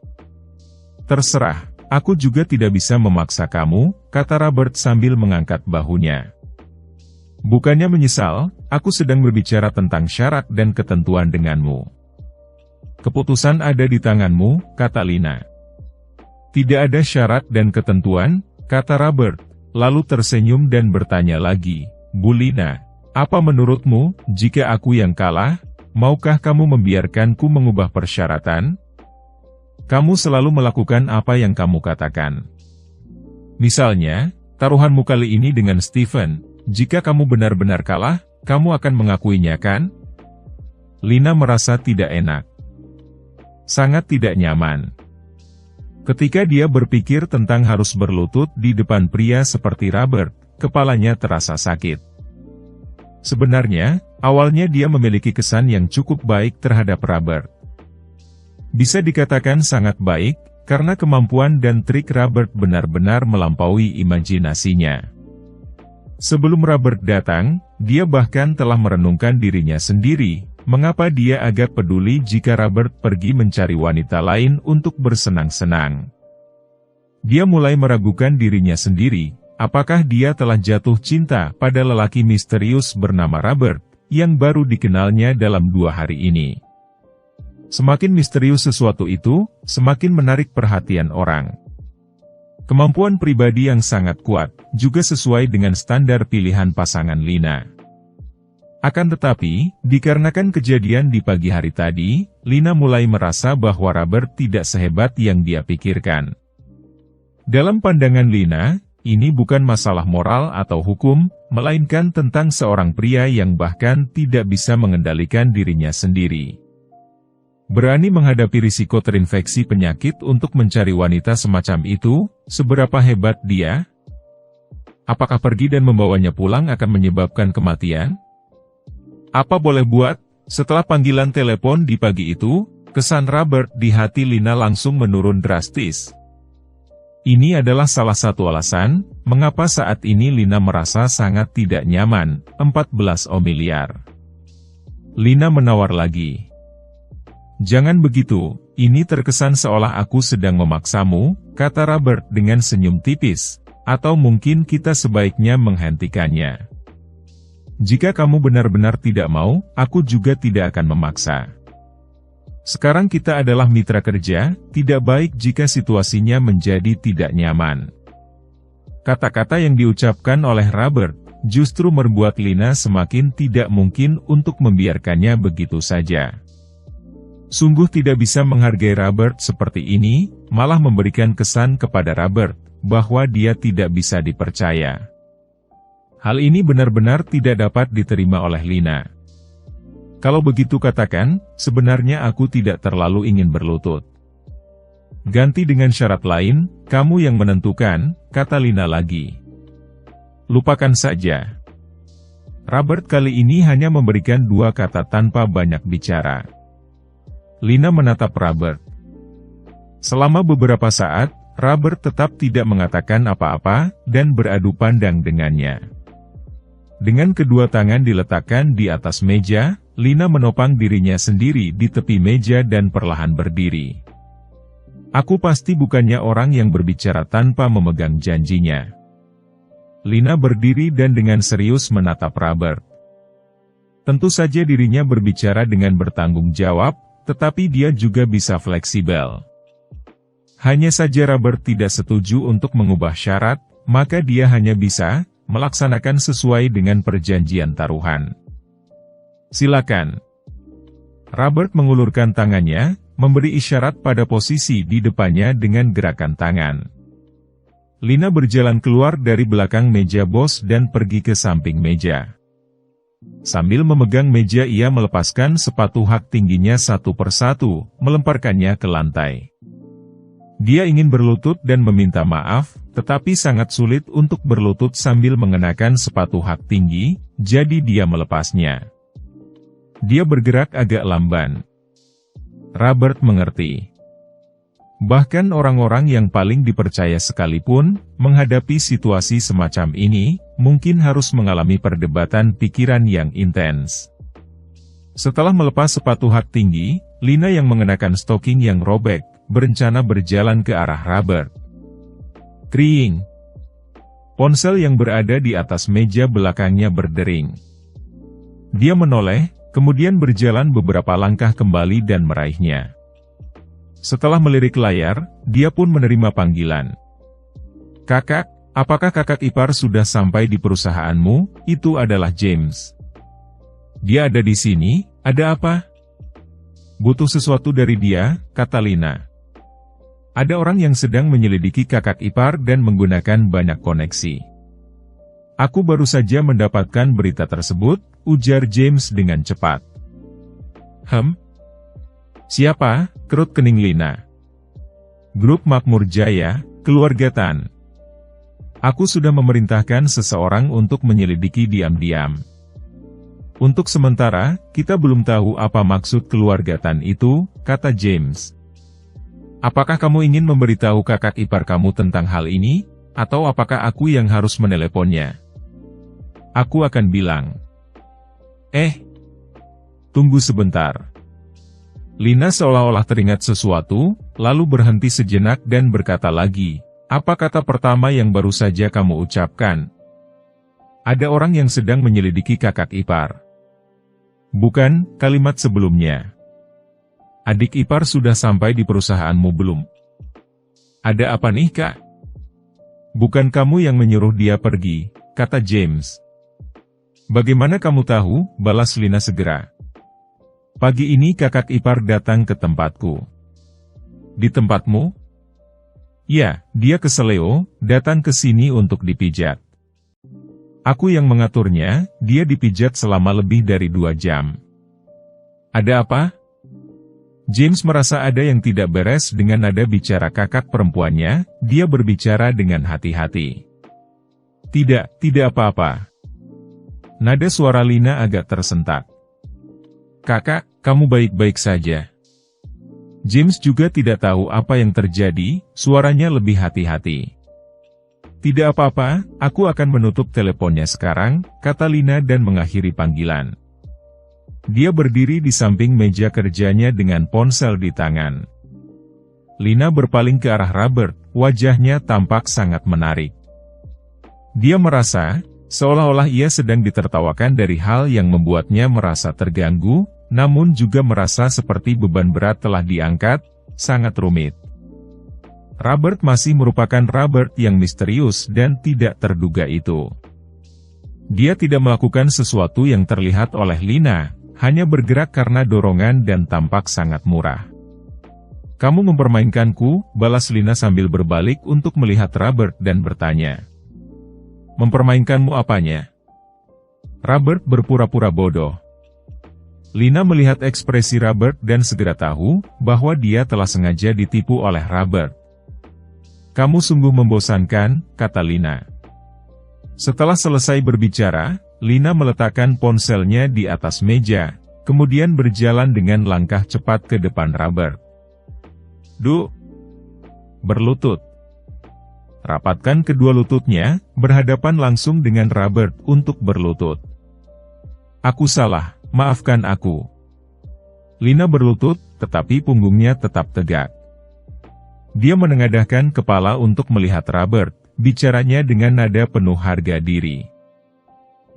Terserah. Aku juga tidak bisa memaksa kamu, kata Robert sambil mengangkat bahunya. Bukannya menyesal, aku sedang berbicara tentang syarat dan ketentuan denganmu. Keputusan ada di tanganmu, kata Lina. Tidak ada syarat dan ketentuan, kata Robert, lalu tersenyum dan bertanya lagi, Bu Lina, apa menurutmu, jika aku yang kalah, maukah kamu membiarkanku mengubah persyaratan? Kamu selalu melakukan apa yang kamu katakan. Misalnya, taruhanmu kali ini dengan Stephen, jika kamu benar-benar kalah, kamu akan mengakuinya kan? Lina merasa tidak enak. Sangat tidak nyaman. Ketika dia berpikir tentang harus berlutut di depan pria seperti Robert, kepalanya terasa sakit. Sebenarnya, awalnya dia memiliki kesan yang cukup baik terhadap Robert. Bisa dikatakan sangat baik, karena kemampuan dan trik Robert benar-benar melampaui imajinasinya. Sebelum Robert datang, dia bahkan telah merenungkan dirinya sendiri, mengapa dia agak peduli jika Robert pergi mencari wanita lain untuk bersenang-senang. Dia mulai meragukan dirinya sendiri, apakah dia telah jatuh cinta pada lelaki misterius bernama Robert, yang baru dikenalnya dalam 2 hari ini. Semakin misterius sesuatu itu, semakin menarik perhatian orang. Kemampuan pribadi yang sangat kuat, juga sesuai dengan standar pilihan pasangan Lina. Akan tetapi, dikarenakan kejadian di pagi hari tadi, Lina mulai merasa bahwa Robert tidak sehebat yang dia pikirkan. Dalam pandangan Lina, ini bukan masalah moral atau hukum, melainkan tentang seorang pria yang bahkan tidak bisa mengendalikan dirinya sendiri. Berani menghadapi risiko terinfeksi penyakit untuk mencari wanita semacam itu, seberapa hebat dia? Apakah pergi dan membawanya pulang akan menyebabkan kematian? Apa boleh buat? Setelah panggilan telepon di pagi itu, kesan Robert di hati Lina langsung menurun drastis. Ini adalah salah satu alasan, mengapa saat ini Lina merasa sangat tidak nyaman. 14 miliar. Lina menawar lagi. Jangan begitu, ini terkesan seolah aku sedang memaksamu, kata Robert dengan senyum tipis. Atau mungkin kita sebaiknya menghentikannya. Jika kamu benar-benar tidak mau, aku juga tidak akan memaksa. Sekarang kita adalah mitra kerja, tidak baik jika situasinya menjadi tidak nyaman. Kata-kata yang diucapkan oleh Robert, justru membuat Lina semakin tidak mungkin untuk membiarkannya begitu saja. Sungguh tidak bisa menghargai Robert seperti ini, malah memberikan kesan kepada Robert, bahwa dia tidak bisa dipercaya. Hal ini benar-benar tidak dapat diterima oleh Lina. Kalau begitu katakan, sebenarnya aku tidak terlalu ingin berlutut. Ganti dengan syarat lain, kamu yang menentukan, kata Lina lagi. Lupakan saja. Robert kali ini hanya memberikan 2 kata tanpa banyak bicara. Lina menatap Robert. Selama beberapa saat, Robert tetap tidak mengatakan apa-apa, dan beradu pandang dengannya. Dengan kedua tangan diletakkan di atas meja, Lina menopang dirinya sendiri di tepi meja dan perlahan berdiri. Aku pasti bukannya orang yang berbicara tanpa memegang janjinya. Lina berdiri dan dengan serius menatap Robert. Tentu saja dirinya berbicara dengan bertanggung jawab, tetapi dia juga bisa fleksibel. Hanya saja Robert tidak setuju untuk mengubah syarat, maka dia hanya bisa melaksanakan sesuai dengan perjanjian taruhan. Silakan. Robert mengulurkan tangannya, memberi isyarat pada posisi di depannya dengan gerakan tangan. Lina berjalan keluar dari belakang meja bos dan pergi ke samping meja. Sambil memegang meja ia melepaskan sepatu hak tingginya satu persatu, melemparkannya ke lantai. Dia ingin berlutut dan meminta maaf, tetapi sangat sulit untuk berlutut sambil mengenakan sepatu hak tinggi, jadi dia melepasnya. Dia bergerak agak lamban. Robert mengerti. Bahkan orang-orang yang paling dipercaya sekalipun, menghadapi situasi semacam ini, mungkin harus mengalami perdebatan pikiran yang intens. Setelah melepas sepatu hak tinggi, Lina yang mengenakan stoking yang robek, berencana berjalan ke arah Robert. Kriing. Ponsel yang berada di atas meja belakangnya berdering. Dia menoleh, kemudian berjalan beberapa langkah kembali dan meraihnya. Setelah melirik layar, dia pun menerima panggilan. Kakak, apakah kakak ipar sudah sampai di perusahaanmu? Itu adalah James. Dia ada di sini, ada apa? Butuh sesuatu dari dia, kata Lina. Ada orang yang sedang menyelidiki kakak ipar dan menggunakan banyak koneksi. Aku baru saja mendapatkan berita tersebut, ujar James dengan cepat. Siapa? Kerut kening Lina. Grup Makmur Jaya, Keluarga Tan. Aku sudah memerintahkan seseorang untuk menyelidiki diam-diam. Untuk sementara, kita belum tahu apa maksud keluarga Tan itu, kata James. Apakah kamu ingin memberitahu kakak ipar kamu tentang hal ini, atau apakah aku yang harus meneleponnya? Aku akan bilang. Tunggu sebentar. Lina seolah-olah teringat sesuatu, lalu berhenti sejenak dan berkata lagi, apa kata pertama yang baru saja kamu ucapkan? Ada orang yang sedang menyelidiki kakak ipar. Bukan, kalimat sebelumnya. Adik ipar sudah sampai di perusahaanmu belum? Ada apa nih, Kak? Bukan kamu yang menyuruh dia pergi, kata James. Bagaimana kamu tahu? Balas Lina segera. Pagi ini kakak ipar datang ke tempatku. Di tempatmu? Ya, dia keseleo, datang ke sini untuk dipijat. Aku yang mengaturnya, dia dipijat selama lebih dari 2 jam. Ada apa? James merasa ada yang tidak beres dengan nada bicara kakak perempuannya, dia berbicara dengan hati-hati. Tidak apa-apa. Nada suara Lina agak tersentak. Kakak, kamu baik-baik saja. James juga tidak tahu apa yang terjadi, suaranya lebih hati-hati. Tidak apa-apa, aku akan menutup teleponnya sekarang, kata Lina dan mengakhiri panggilan. Dia berdiri di samping meja kerjanya dengan ponsel di tangan. Lina berpaling ke arah Robert, wajahnya tampak sangat menarik. Dia merasa, seolah-olah ia sedang ditertawakan dari hal yang membuatnya merasa terganggu, namun juga merasa seperti beban berat telah diangkat, sangat rumit. Robert masih merupakan Robert yang misterius dan tidak terduga itu. Dia tidak melakukan sesuatu yang terlihat oleh Lina, hanya bergerak karena dorongan dan tampak sangat murah. Kamu mempermainkanku, balas Lina sambil berbalik untuk melihat Robert dan bertanya. Mempermainkanmu apanya? Robert berpura-pura bodoh. Lina melihat ekspresi Robert dan segera tahu bahwa dia telah sengaja ditipu oleh Robert. Kamu sungguh membosankan, kata Lina. Setelah selesai berbicara, Lina meletakkan ponselnya di atas meja, kemudian berjalan dengan langkah cepat ke depan Robert. Berlutut. Rapatkan kedua lututnya, berhadapan langsung dengan Robert untuk berlutut. Aku salah, maafkan aku. Lina berlutut, tetapi punggungnya tetap tegak. Dia menengadahkan kepala untuk melihat Robert, bicaranya dengan nada penuh harga diri.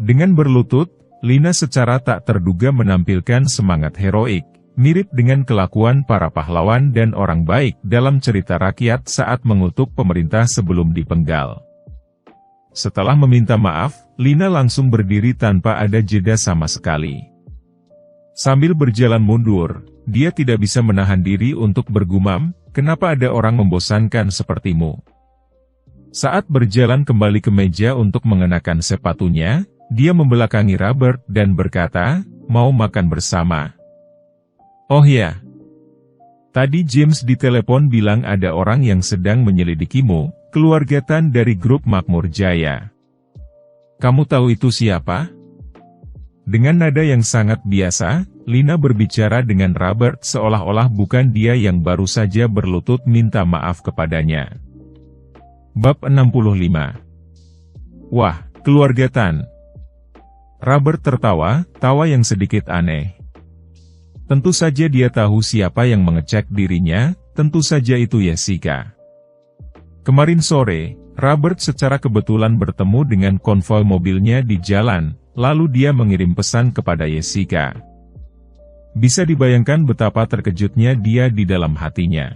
Dengan berlutut, Lina secara tak terduga menampilkan semangat heroik, mirip dengan kelakuan para pahlawan dan orang baik dalam cerita rakyat saat mengutuk pemerintah sebelum dipenggal. Setelah meminta maaf, Lina langsung berdiri tanpa ada jeda sama sekali. Sambil berjalan mundur, dia tidak bisa menahan diri untuk bergumam, kenapa ada orang membosankan sepertimu? Saat berjalan kembali ke meja untuk mengenakan sepatunya, dia membelakangi Robert dan berkata, mau makan bersama. Oh ya. Tadi James di telepon bilang ada orang yang sedang menyelidikimu, keluarga Tan dari grup Makmur Jaya. Kamu tahu itu siapa? Dengan nada yang sangat biasa, Lina berbicara dengan Robert seolah-olah bukan dia yang baru saja berlutut minta maaf kepadanya. Bab 65. Wah, keluarga Tan. Robert tertawa, tawa yang sedikit aneh. Tentu saja dia tahu siapa yang mengecek dirinya, tentu saja itu Jessica. Kemarin sore, Robert secara kebetulan bertemu dengan konvoi mobilnya di jalan, lalu dia mengirim pesan kepada Jessica. Bisa dibayangkan betapa terkejutnya dia di dalam hatinya.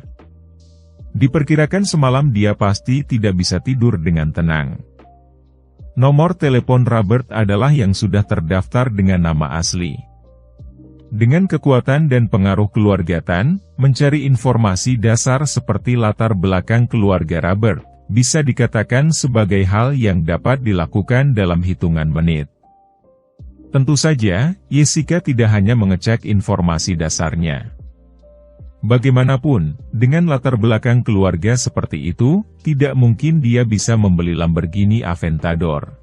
Diperkirakan semalam dia pasti tidak bisa tidur dengan tenang. Nomor telepon Robert adalah yang sudah terdaftar dengan nama asli. Dengan kekuatan dan pengaruh keluarga Tan, mencari informasi dasar seperti latar belakang keluarga Robert, bisa dikatakan sebagai hal yang dapat dilakukan dalam hitungan menit. Tentu saja, Jessica tidak hanya mengecek informasi dasarnya. Bagaimanapun, dengan latar belakang keluarga seperti itu, tidak mungkin dia bisa membeli Lamborghini Aventador.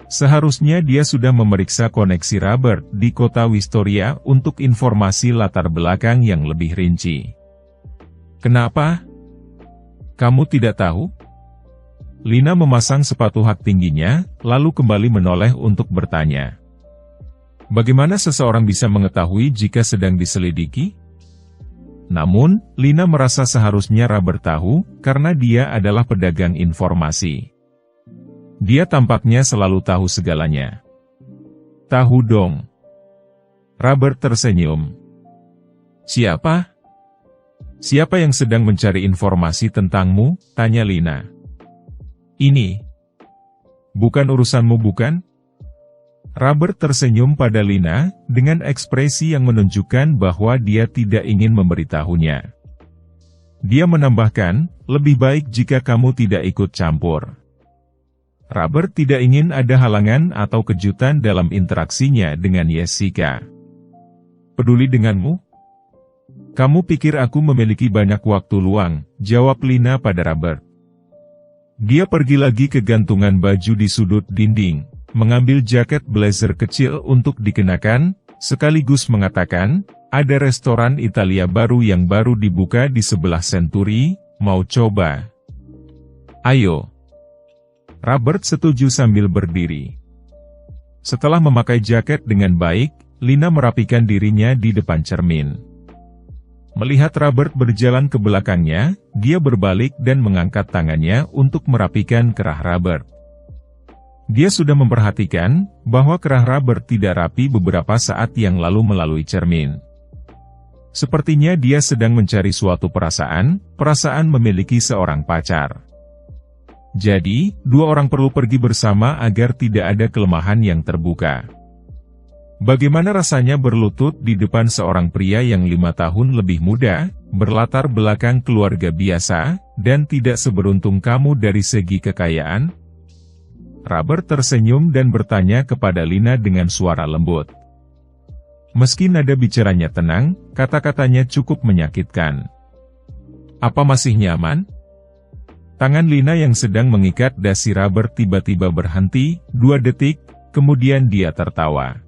Seharusnya dia sudah memeriksa koneksi Robert di kota Wistoria untuk informasi latar belakang yang lebih rinci. Kenapa? Kamu tidak tahu? Lina memasang sepatu hak tingginya, lalu kembali menoleh untuk bertanya. Bagaimana seseorang bisa mengetahui jika sedang diselidiki? Namun, Lina merasa seharusnya Robert tahu, karena dia adalah pedagang informasi. Dia tampaknya selalu tahu segalanya. Tahu dong. Robert tersenyum. Siapa? Siapa yang sedang mencari informasi tentangmu? Tanya Lina. Ini. Bukan urusanmu bukan? Robert tersenyum pada Lina, dengan ekspresi yang menunjukkan bahwa dia tidak ingin memberitahunya. Dia menambahkan, lebih baik jika kamu tidak ikut campur. Robert tidak ingin ada halangan atau kejutan dalam interaksinya dengan Jessica. Peduli denganmu? Kamu pikir aku memiliki banyak waktu luang, jawab Lina pada Robert. Dia pergi lagi ke gantungan baju di sudut dinding, mengambil jaket blazer kecil untuk dikenakan, sekaligus mengatakan, ada restoran Italia baru yang baru dibuka di sebelah Century, mau coba? Ayo. Robert setuju sambil berdiri. Setelah memakai jaket dengan baik, Lina merapikan dirinya di depan cermin. Melihat Robert berjalan ke belakangnya, dia berbalik dan mengangkat tangannya untuk merapikan kerah Robert. Dia sudah memperhatikan bahwa kerah Robert tidak rapi beberapa saat yang lalu melalui cermin. Sepertinya dia sedang mencari suatu perasaan memiliki seorang pacar. Jadi, dua orang perlu pergi bersama agar tidak ada kelemahan yang terbuka. Bagaimana rasanya berlutut di depan seorang pria yang 5 tahun lebih muda, berlatar belakang keluarga biasa, dan tidak seberuntung kamu dari segi kekayaan? Robert tersenyum dan bertanya kepada Lina dengan suara lembut. Meski nada bicaranya tenang, kata-katanya cukup menyakitkan. Apa masih nyaman? Tangan Lina yang sedang mengikat dasi Robert tiba-tiba berhenti, 2 detik, kemudian dia tertawa.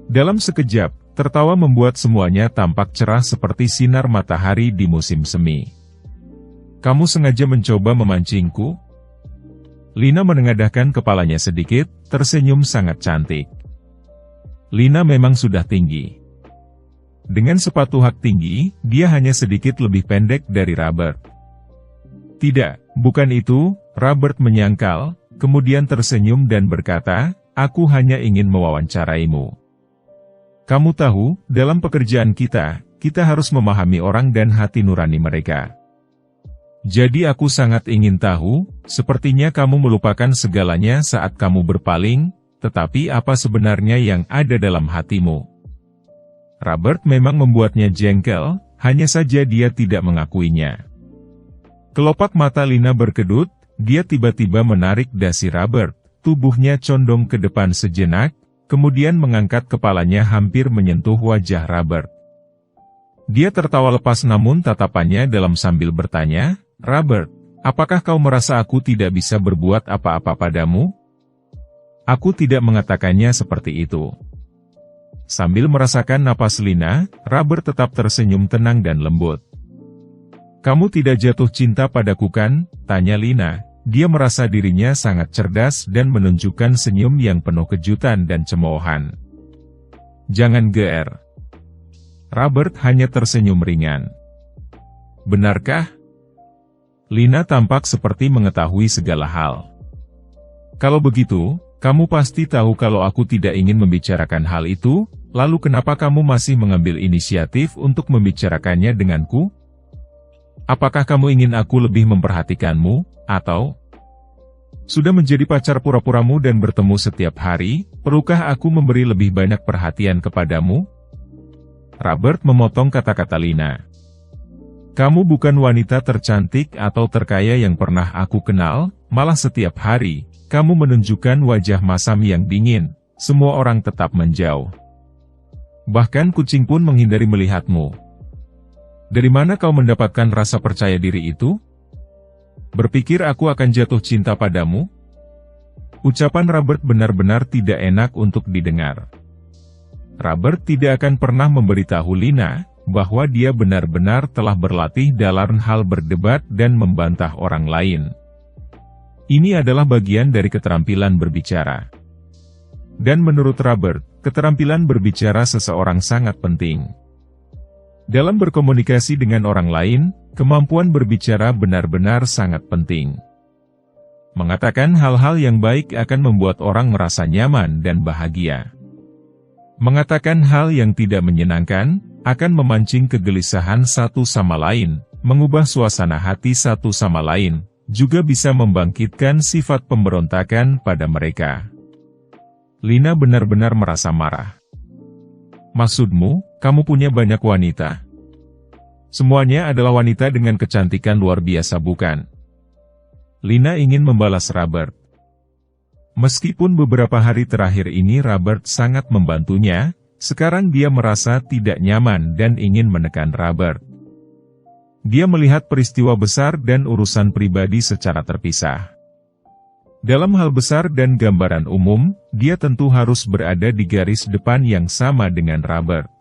Dalam sekejap, tertawa membuat semuanya tampak cerah seperti sinar matahari di musim semi. Kamu sengaja mencoba memancingku? Lina menengadahkan kepalanya sedikit, tersenyum sangat cantik. Lina memang sudah tinggi. Dengan sepatu hak tinggi, dia hanya sedikit lebih pendek dari Robert. Tidak, bukan itu, Robert menyangkal, kemudian tersenyum dan berkata, aku hanya ingin mewawancaraimu. Kamu tahu, dalam pekerjaan kita harus memahami orang dan hati nurani mereka. Jadi aku sangat ingin tahu, sepertinya kamu melupakan segalanya saat kamu berpaling, tetapi apa sebenarnya yang ada dalam hatimu? Robert memang membuatnya jengkel, hanya saja dia tidak mengakuinya. Kelopak mata Lina berkedut, dia tiba-tiba menarik dasi Robert, tubuhnya condong ke depan sejenak, kemudian mengangkat kepalanya hampir menyentuh wajah Robert. Dia tertawa lepas namun tatapannya dalam sambil bertanya, Robert, apakah kau merasa aku tidak bisa berbuat apa-apa padamu? Aku tidak mengatakannya seperti itu. Sambil merasakan napas Lina, Robert tetap tersenyum tenang dan lembut. Kamu tidak jatuh cinta padaku kan? Tanya Lina. Dia merasa dirinya sangat cerdas dan menunjukkan senyum yang penuh kejutan dan cemoohan. Jangan GR. Robert hanya tersenyum ringan. Benarkah? Lina tampak seperti mengetahui segala hal. Kalau begitu, kamu pasti tahu kalau aku tidak ingin membicarakan hal itu, lalu kenapa kamu masih mengambil inisiatif untuk membicarakannya denganku? Apakah kamu ingin aku lebih memperhatikanmu, atau sudah menjadi pacar pura-puramu dan bertemu setiap hari, perlukah aku memberi lebih banyak perhatian kepadamu? Robert memotong kata-kata Lina. Kamu bukan wanita tercantik atau terkaya yang pernah aku kenal, malah setiap hari, kamu menunjukkan wajah masam yang dingin, semua orang tetap menjauh. Bahkan kucing pun menghindari melihatmu. Dari mana kau mendapatkan rasa percaya diri itu? Berpikir aku akan jatuh cinta padamu? Ucapan Robert benar-benar tidak enak untuk didengar. Robert tidak akan pernah memberitahu Lina, bahwa dia benar-benar telah berlatih dalam hal berdebat dan membantah orang lain. Ini adalah bagian dari keterampilan berbicara. Dan menurut Robert, keterampilan berbicara seseorang sangat penting. Dalam berkomunikasi dengan orang lain, kemampuan berbicara benar-benar sangat penting. Mengatakan hal-hal yang baik akan membuat orang merasa nyaman dan bahagia. Mengatakan hal yang tidak menyenangkan, akan memancing kegelisahan satu sama lain, mengubah suasana hati satu sama lain, juga bisa membangkitkan sifat pemberontakan pada mereka. Lina benar-benar merasa marah. Maksudmu, kamu punya banyak wanita? Semuanya adalah wanita dengan kecantikan luar biasa, bukan? Lina ingin membalas Robert. Meskipun beberapa hari terakhir ini Robert sangat membantunya, sekarang dia merasa tidak nyaman dan ingin menekan Robert. Dia melihat peristiwa besar dan urusan pribadi secara terpisah. Dalam hal besar dan gambaran umum, dia tentu harus berada di garis depan yang sama dengan Robert.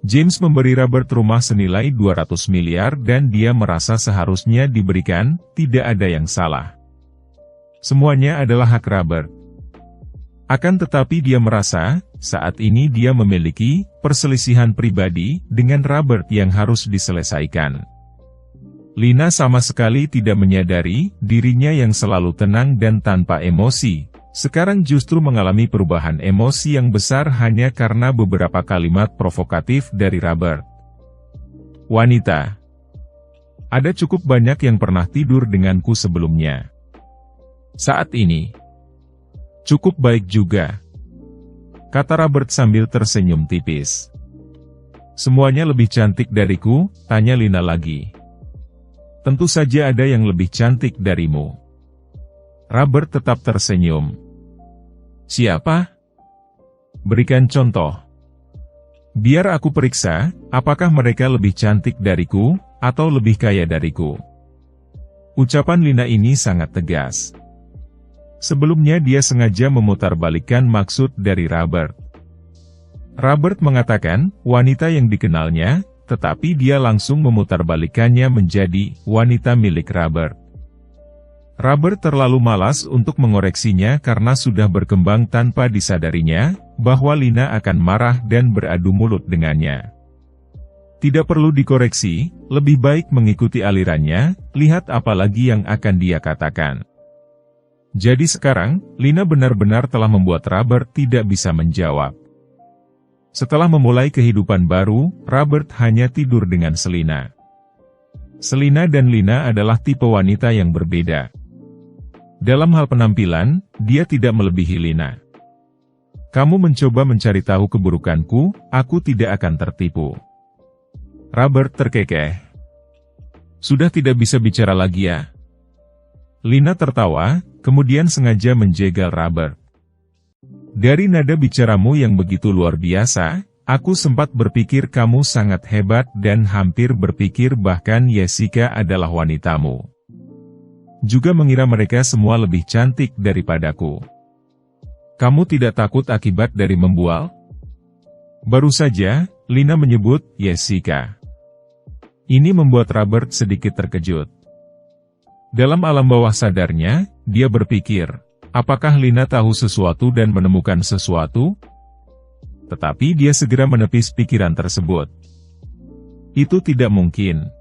James memberi Robert rumah senilai 200 miliar dan dia merasa seharusnya diberikan, tidak ada yang salah. Semuanya adalah hak Robert. Akan tetapi dia merasa, saat ini dia memiliki perselisihan pribadi dengan Robert yang harus diselesaikan. Lina sama sekali tidak menyadari dirinya yang selalu tenang dan tanpa emosi. Sekarang justru mengalami perubahan emosi yang besar hanya karena beberapa kalimat provokatif dari Robert. Wanita. Ada cukup banyak yang pernah tidur denganku sebelumnya. Saat ini. Cukup baik juga. Kata Robert sambil tersenyum tipis. Semuanya lebih cantik dariku, tanya Lina lagi. Tentu saja ada yang lebih cantik darimu. Robert tetap tersenyum. Siapa? Berikan contoh. Biar aku periksa, apakah mereka lebih cantik dariku, atau lebih kaya dariku. Ucapan Lina ini sangat tegas. Sebelumnya dia sengaja memutarbalikkan maksud dari Robert. Robert mengatakan, wanita yang dikenalnya, tetapi dia langsung memutarbalikannya menjadi wanita milik Robert. Robert terlalu malas untuk mengoreksinya karena sudah berkembang tanpa disadarinya, bahwa Lina akan marah dan beradu mulut dengannya. Tidak perlu dikoreksi, lebih baik mengikuti alirannya, lihat apa lagi yang akan dia katakan. Jadi sekarang, Lina benar-benar telah membuat Robert tidak bisa menjawab. Setelah memulai kehidupan baru, Robert hanya tidur dengan Selina. Selina dan Lina adalah tipe wanita yang berbeda. Dalam hal penampilan, dia tidak melebihi Lina. Kamu mencoba mencari tahu keburukanku, aku tidak akan tertipu. Robert terkekeh. Sudah tidak bisa bicara lagi ya? Lina tertawa, kemudian sengaja menjegal Robert. Dari nada bicaramu yang begitu luar biasa, aku sempat berpikir kamu sangat hebat dan hampir berpikir bahkan Jessica adalah wanitamu. Juga mengira mereka semua lebih cantik daripadaku. Kamu tidak takut akibat dari membual? Baru saja, Lina menyebut Jessica. Ini membuat Robert sedikit terkejut. Dalam alam bawah sadarnya, dia berpikir, apakah Lina tahu sesuatu dan menemukan sesuatu? Tetapi dia segera menepis pikiran tersebut. Itu tidak mungkin.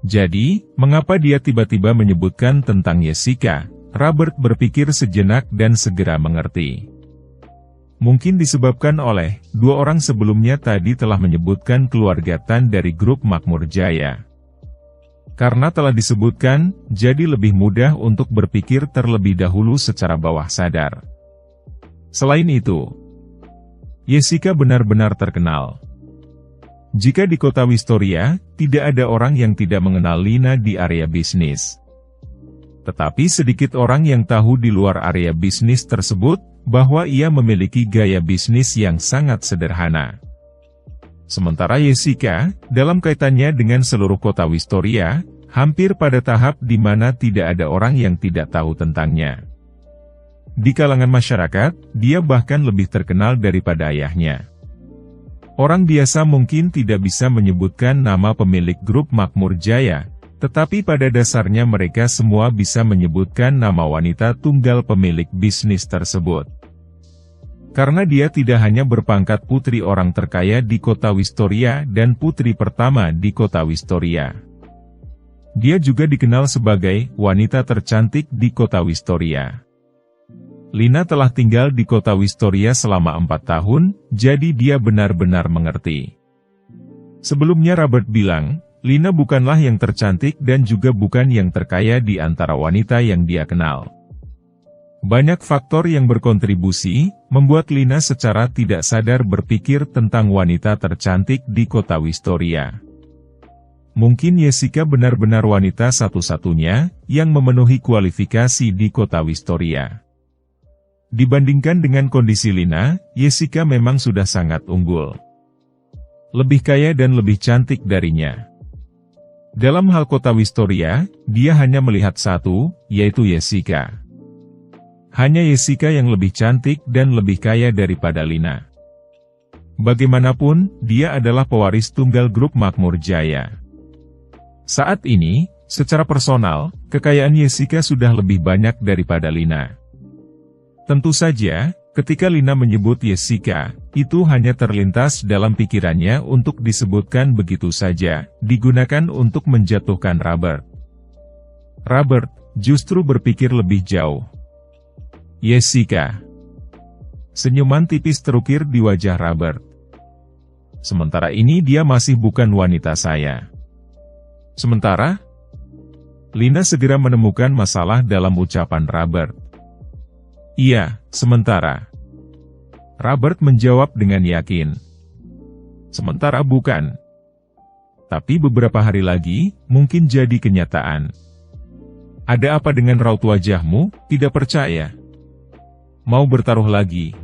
Jadi, mengapa dia tiba-tiba menyebutkan tentang Jessica? Robert berpikir sejenak dan segera mengerti. Mungkin disebabkan oleh, dua orang sebelumnya tadi telah menyebutkan keluarga Tan dari grup Makmur Jaya. Karena telah disebutkan, jadi lebih mudah untuk berpikir terlebih dahulu secara bawah sadar. Selain itu, Jessica benar-benar terkenal. Jika di kota Wistoria, tidak ada orang yang tidak mengenal Lina di area bisnis. Tetapi sedikit orang yang tahu di luar area bisnis tersebut, bahwa ia memiliki gaya bisnis yang sangat sederhana. Sementara Jessica, dalam kaitannya dengan seluruh kota Wistoria, hampir pada tahap di mana tidak ada orang yang tidak tahu tentangnya. Di kalangan masyarakat, dia bahkan lebih terkenal daripada ayahnya. Orang biasa mungkin tidak bisa menyebutkan nama pemilik grup Makmur Jaya, tetapi pada dasarnya mereka semua bisa menyebutkan nama wanita tunggal pemilik bisnis tersebut. Karena dia tidak hanya berpangkat putri orang terkaya di kota Wistoria dan putri pertama di kota Wistoria. Dia juga dikenal sebagai wanita tercantik di kota Wistoria. Lina telah tinggal di kota Wistoria selama 4 tahun, jadi dia benar-benar mengerti. Sebelumnya Robert bilang, Lina bukanlah yang tercantik dan juga bukan yang terkaya di antara wanita yang dia kenal. Banyak faktor yang berkontribusi, membuat Lina secara tidak sadar berpikir tentang wanita tercantik di kota Wistoria. mungkin Jessica benar-benar wanita satu-satunya yang memenuhi kualifikasi di kota Wistoria. Dibandingkan dengan kondisi Lina, Jessica memang sudah sangat unggul. Lebih kaya dan lebih cantik darinya. Dalam hal kota Wistoria, dia hanya melihat satu, yaitu Jessica. Hanya Jessica yang lebih cantik dan lebih kaya daripada Lina. Bagaimanapun, dia adalah pewaris tunggal grup Makmur Jaya. Saat ini, secara personal, kekayaan Jessica sudah lebih banyak daripada Lina. Tentu saja, ketika Lina menyebut Jessica, itu hanya terlintas dalam pikirannya untuk disebutkan begitu saja, digunakan untuk menjatuhkan Robert. Robert justru berpikir lebih jauh. Jessica. Senyuman tipis terukir di wajah Robert. Sementara ini dia masih bukan wanita saya. Sementara, Lina segera menemukan masalah dalam ucapan Robert. Iya, sementara. Robert menjawab dengan yakin. Sementara bukan. Tapi beberapa hari lagi, mungkin jadi kenyataan. Ada apa dengan raut wajahmu? Tidak percaya? Mau bertaruh lagi?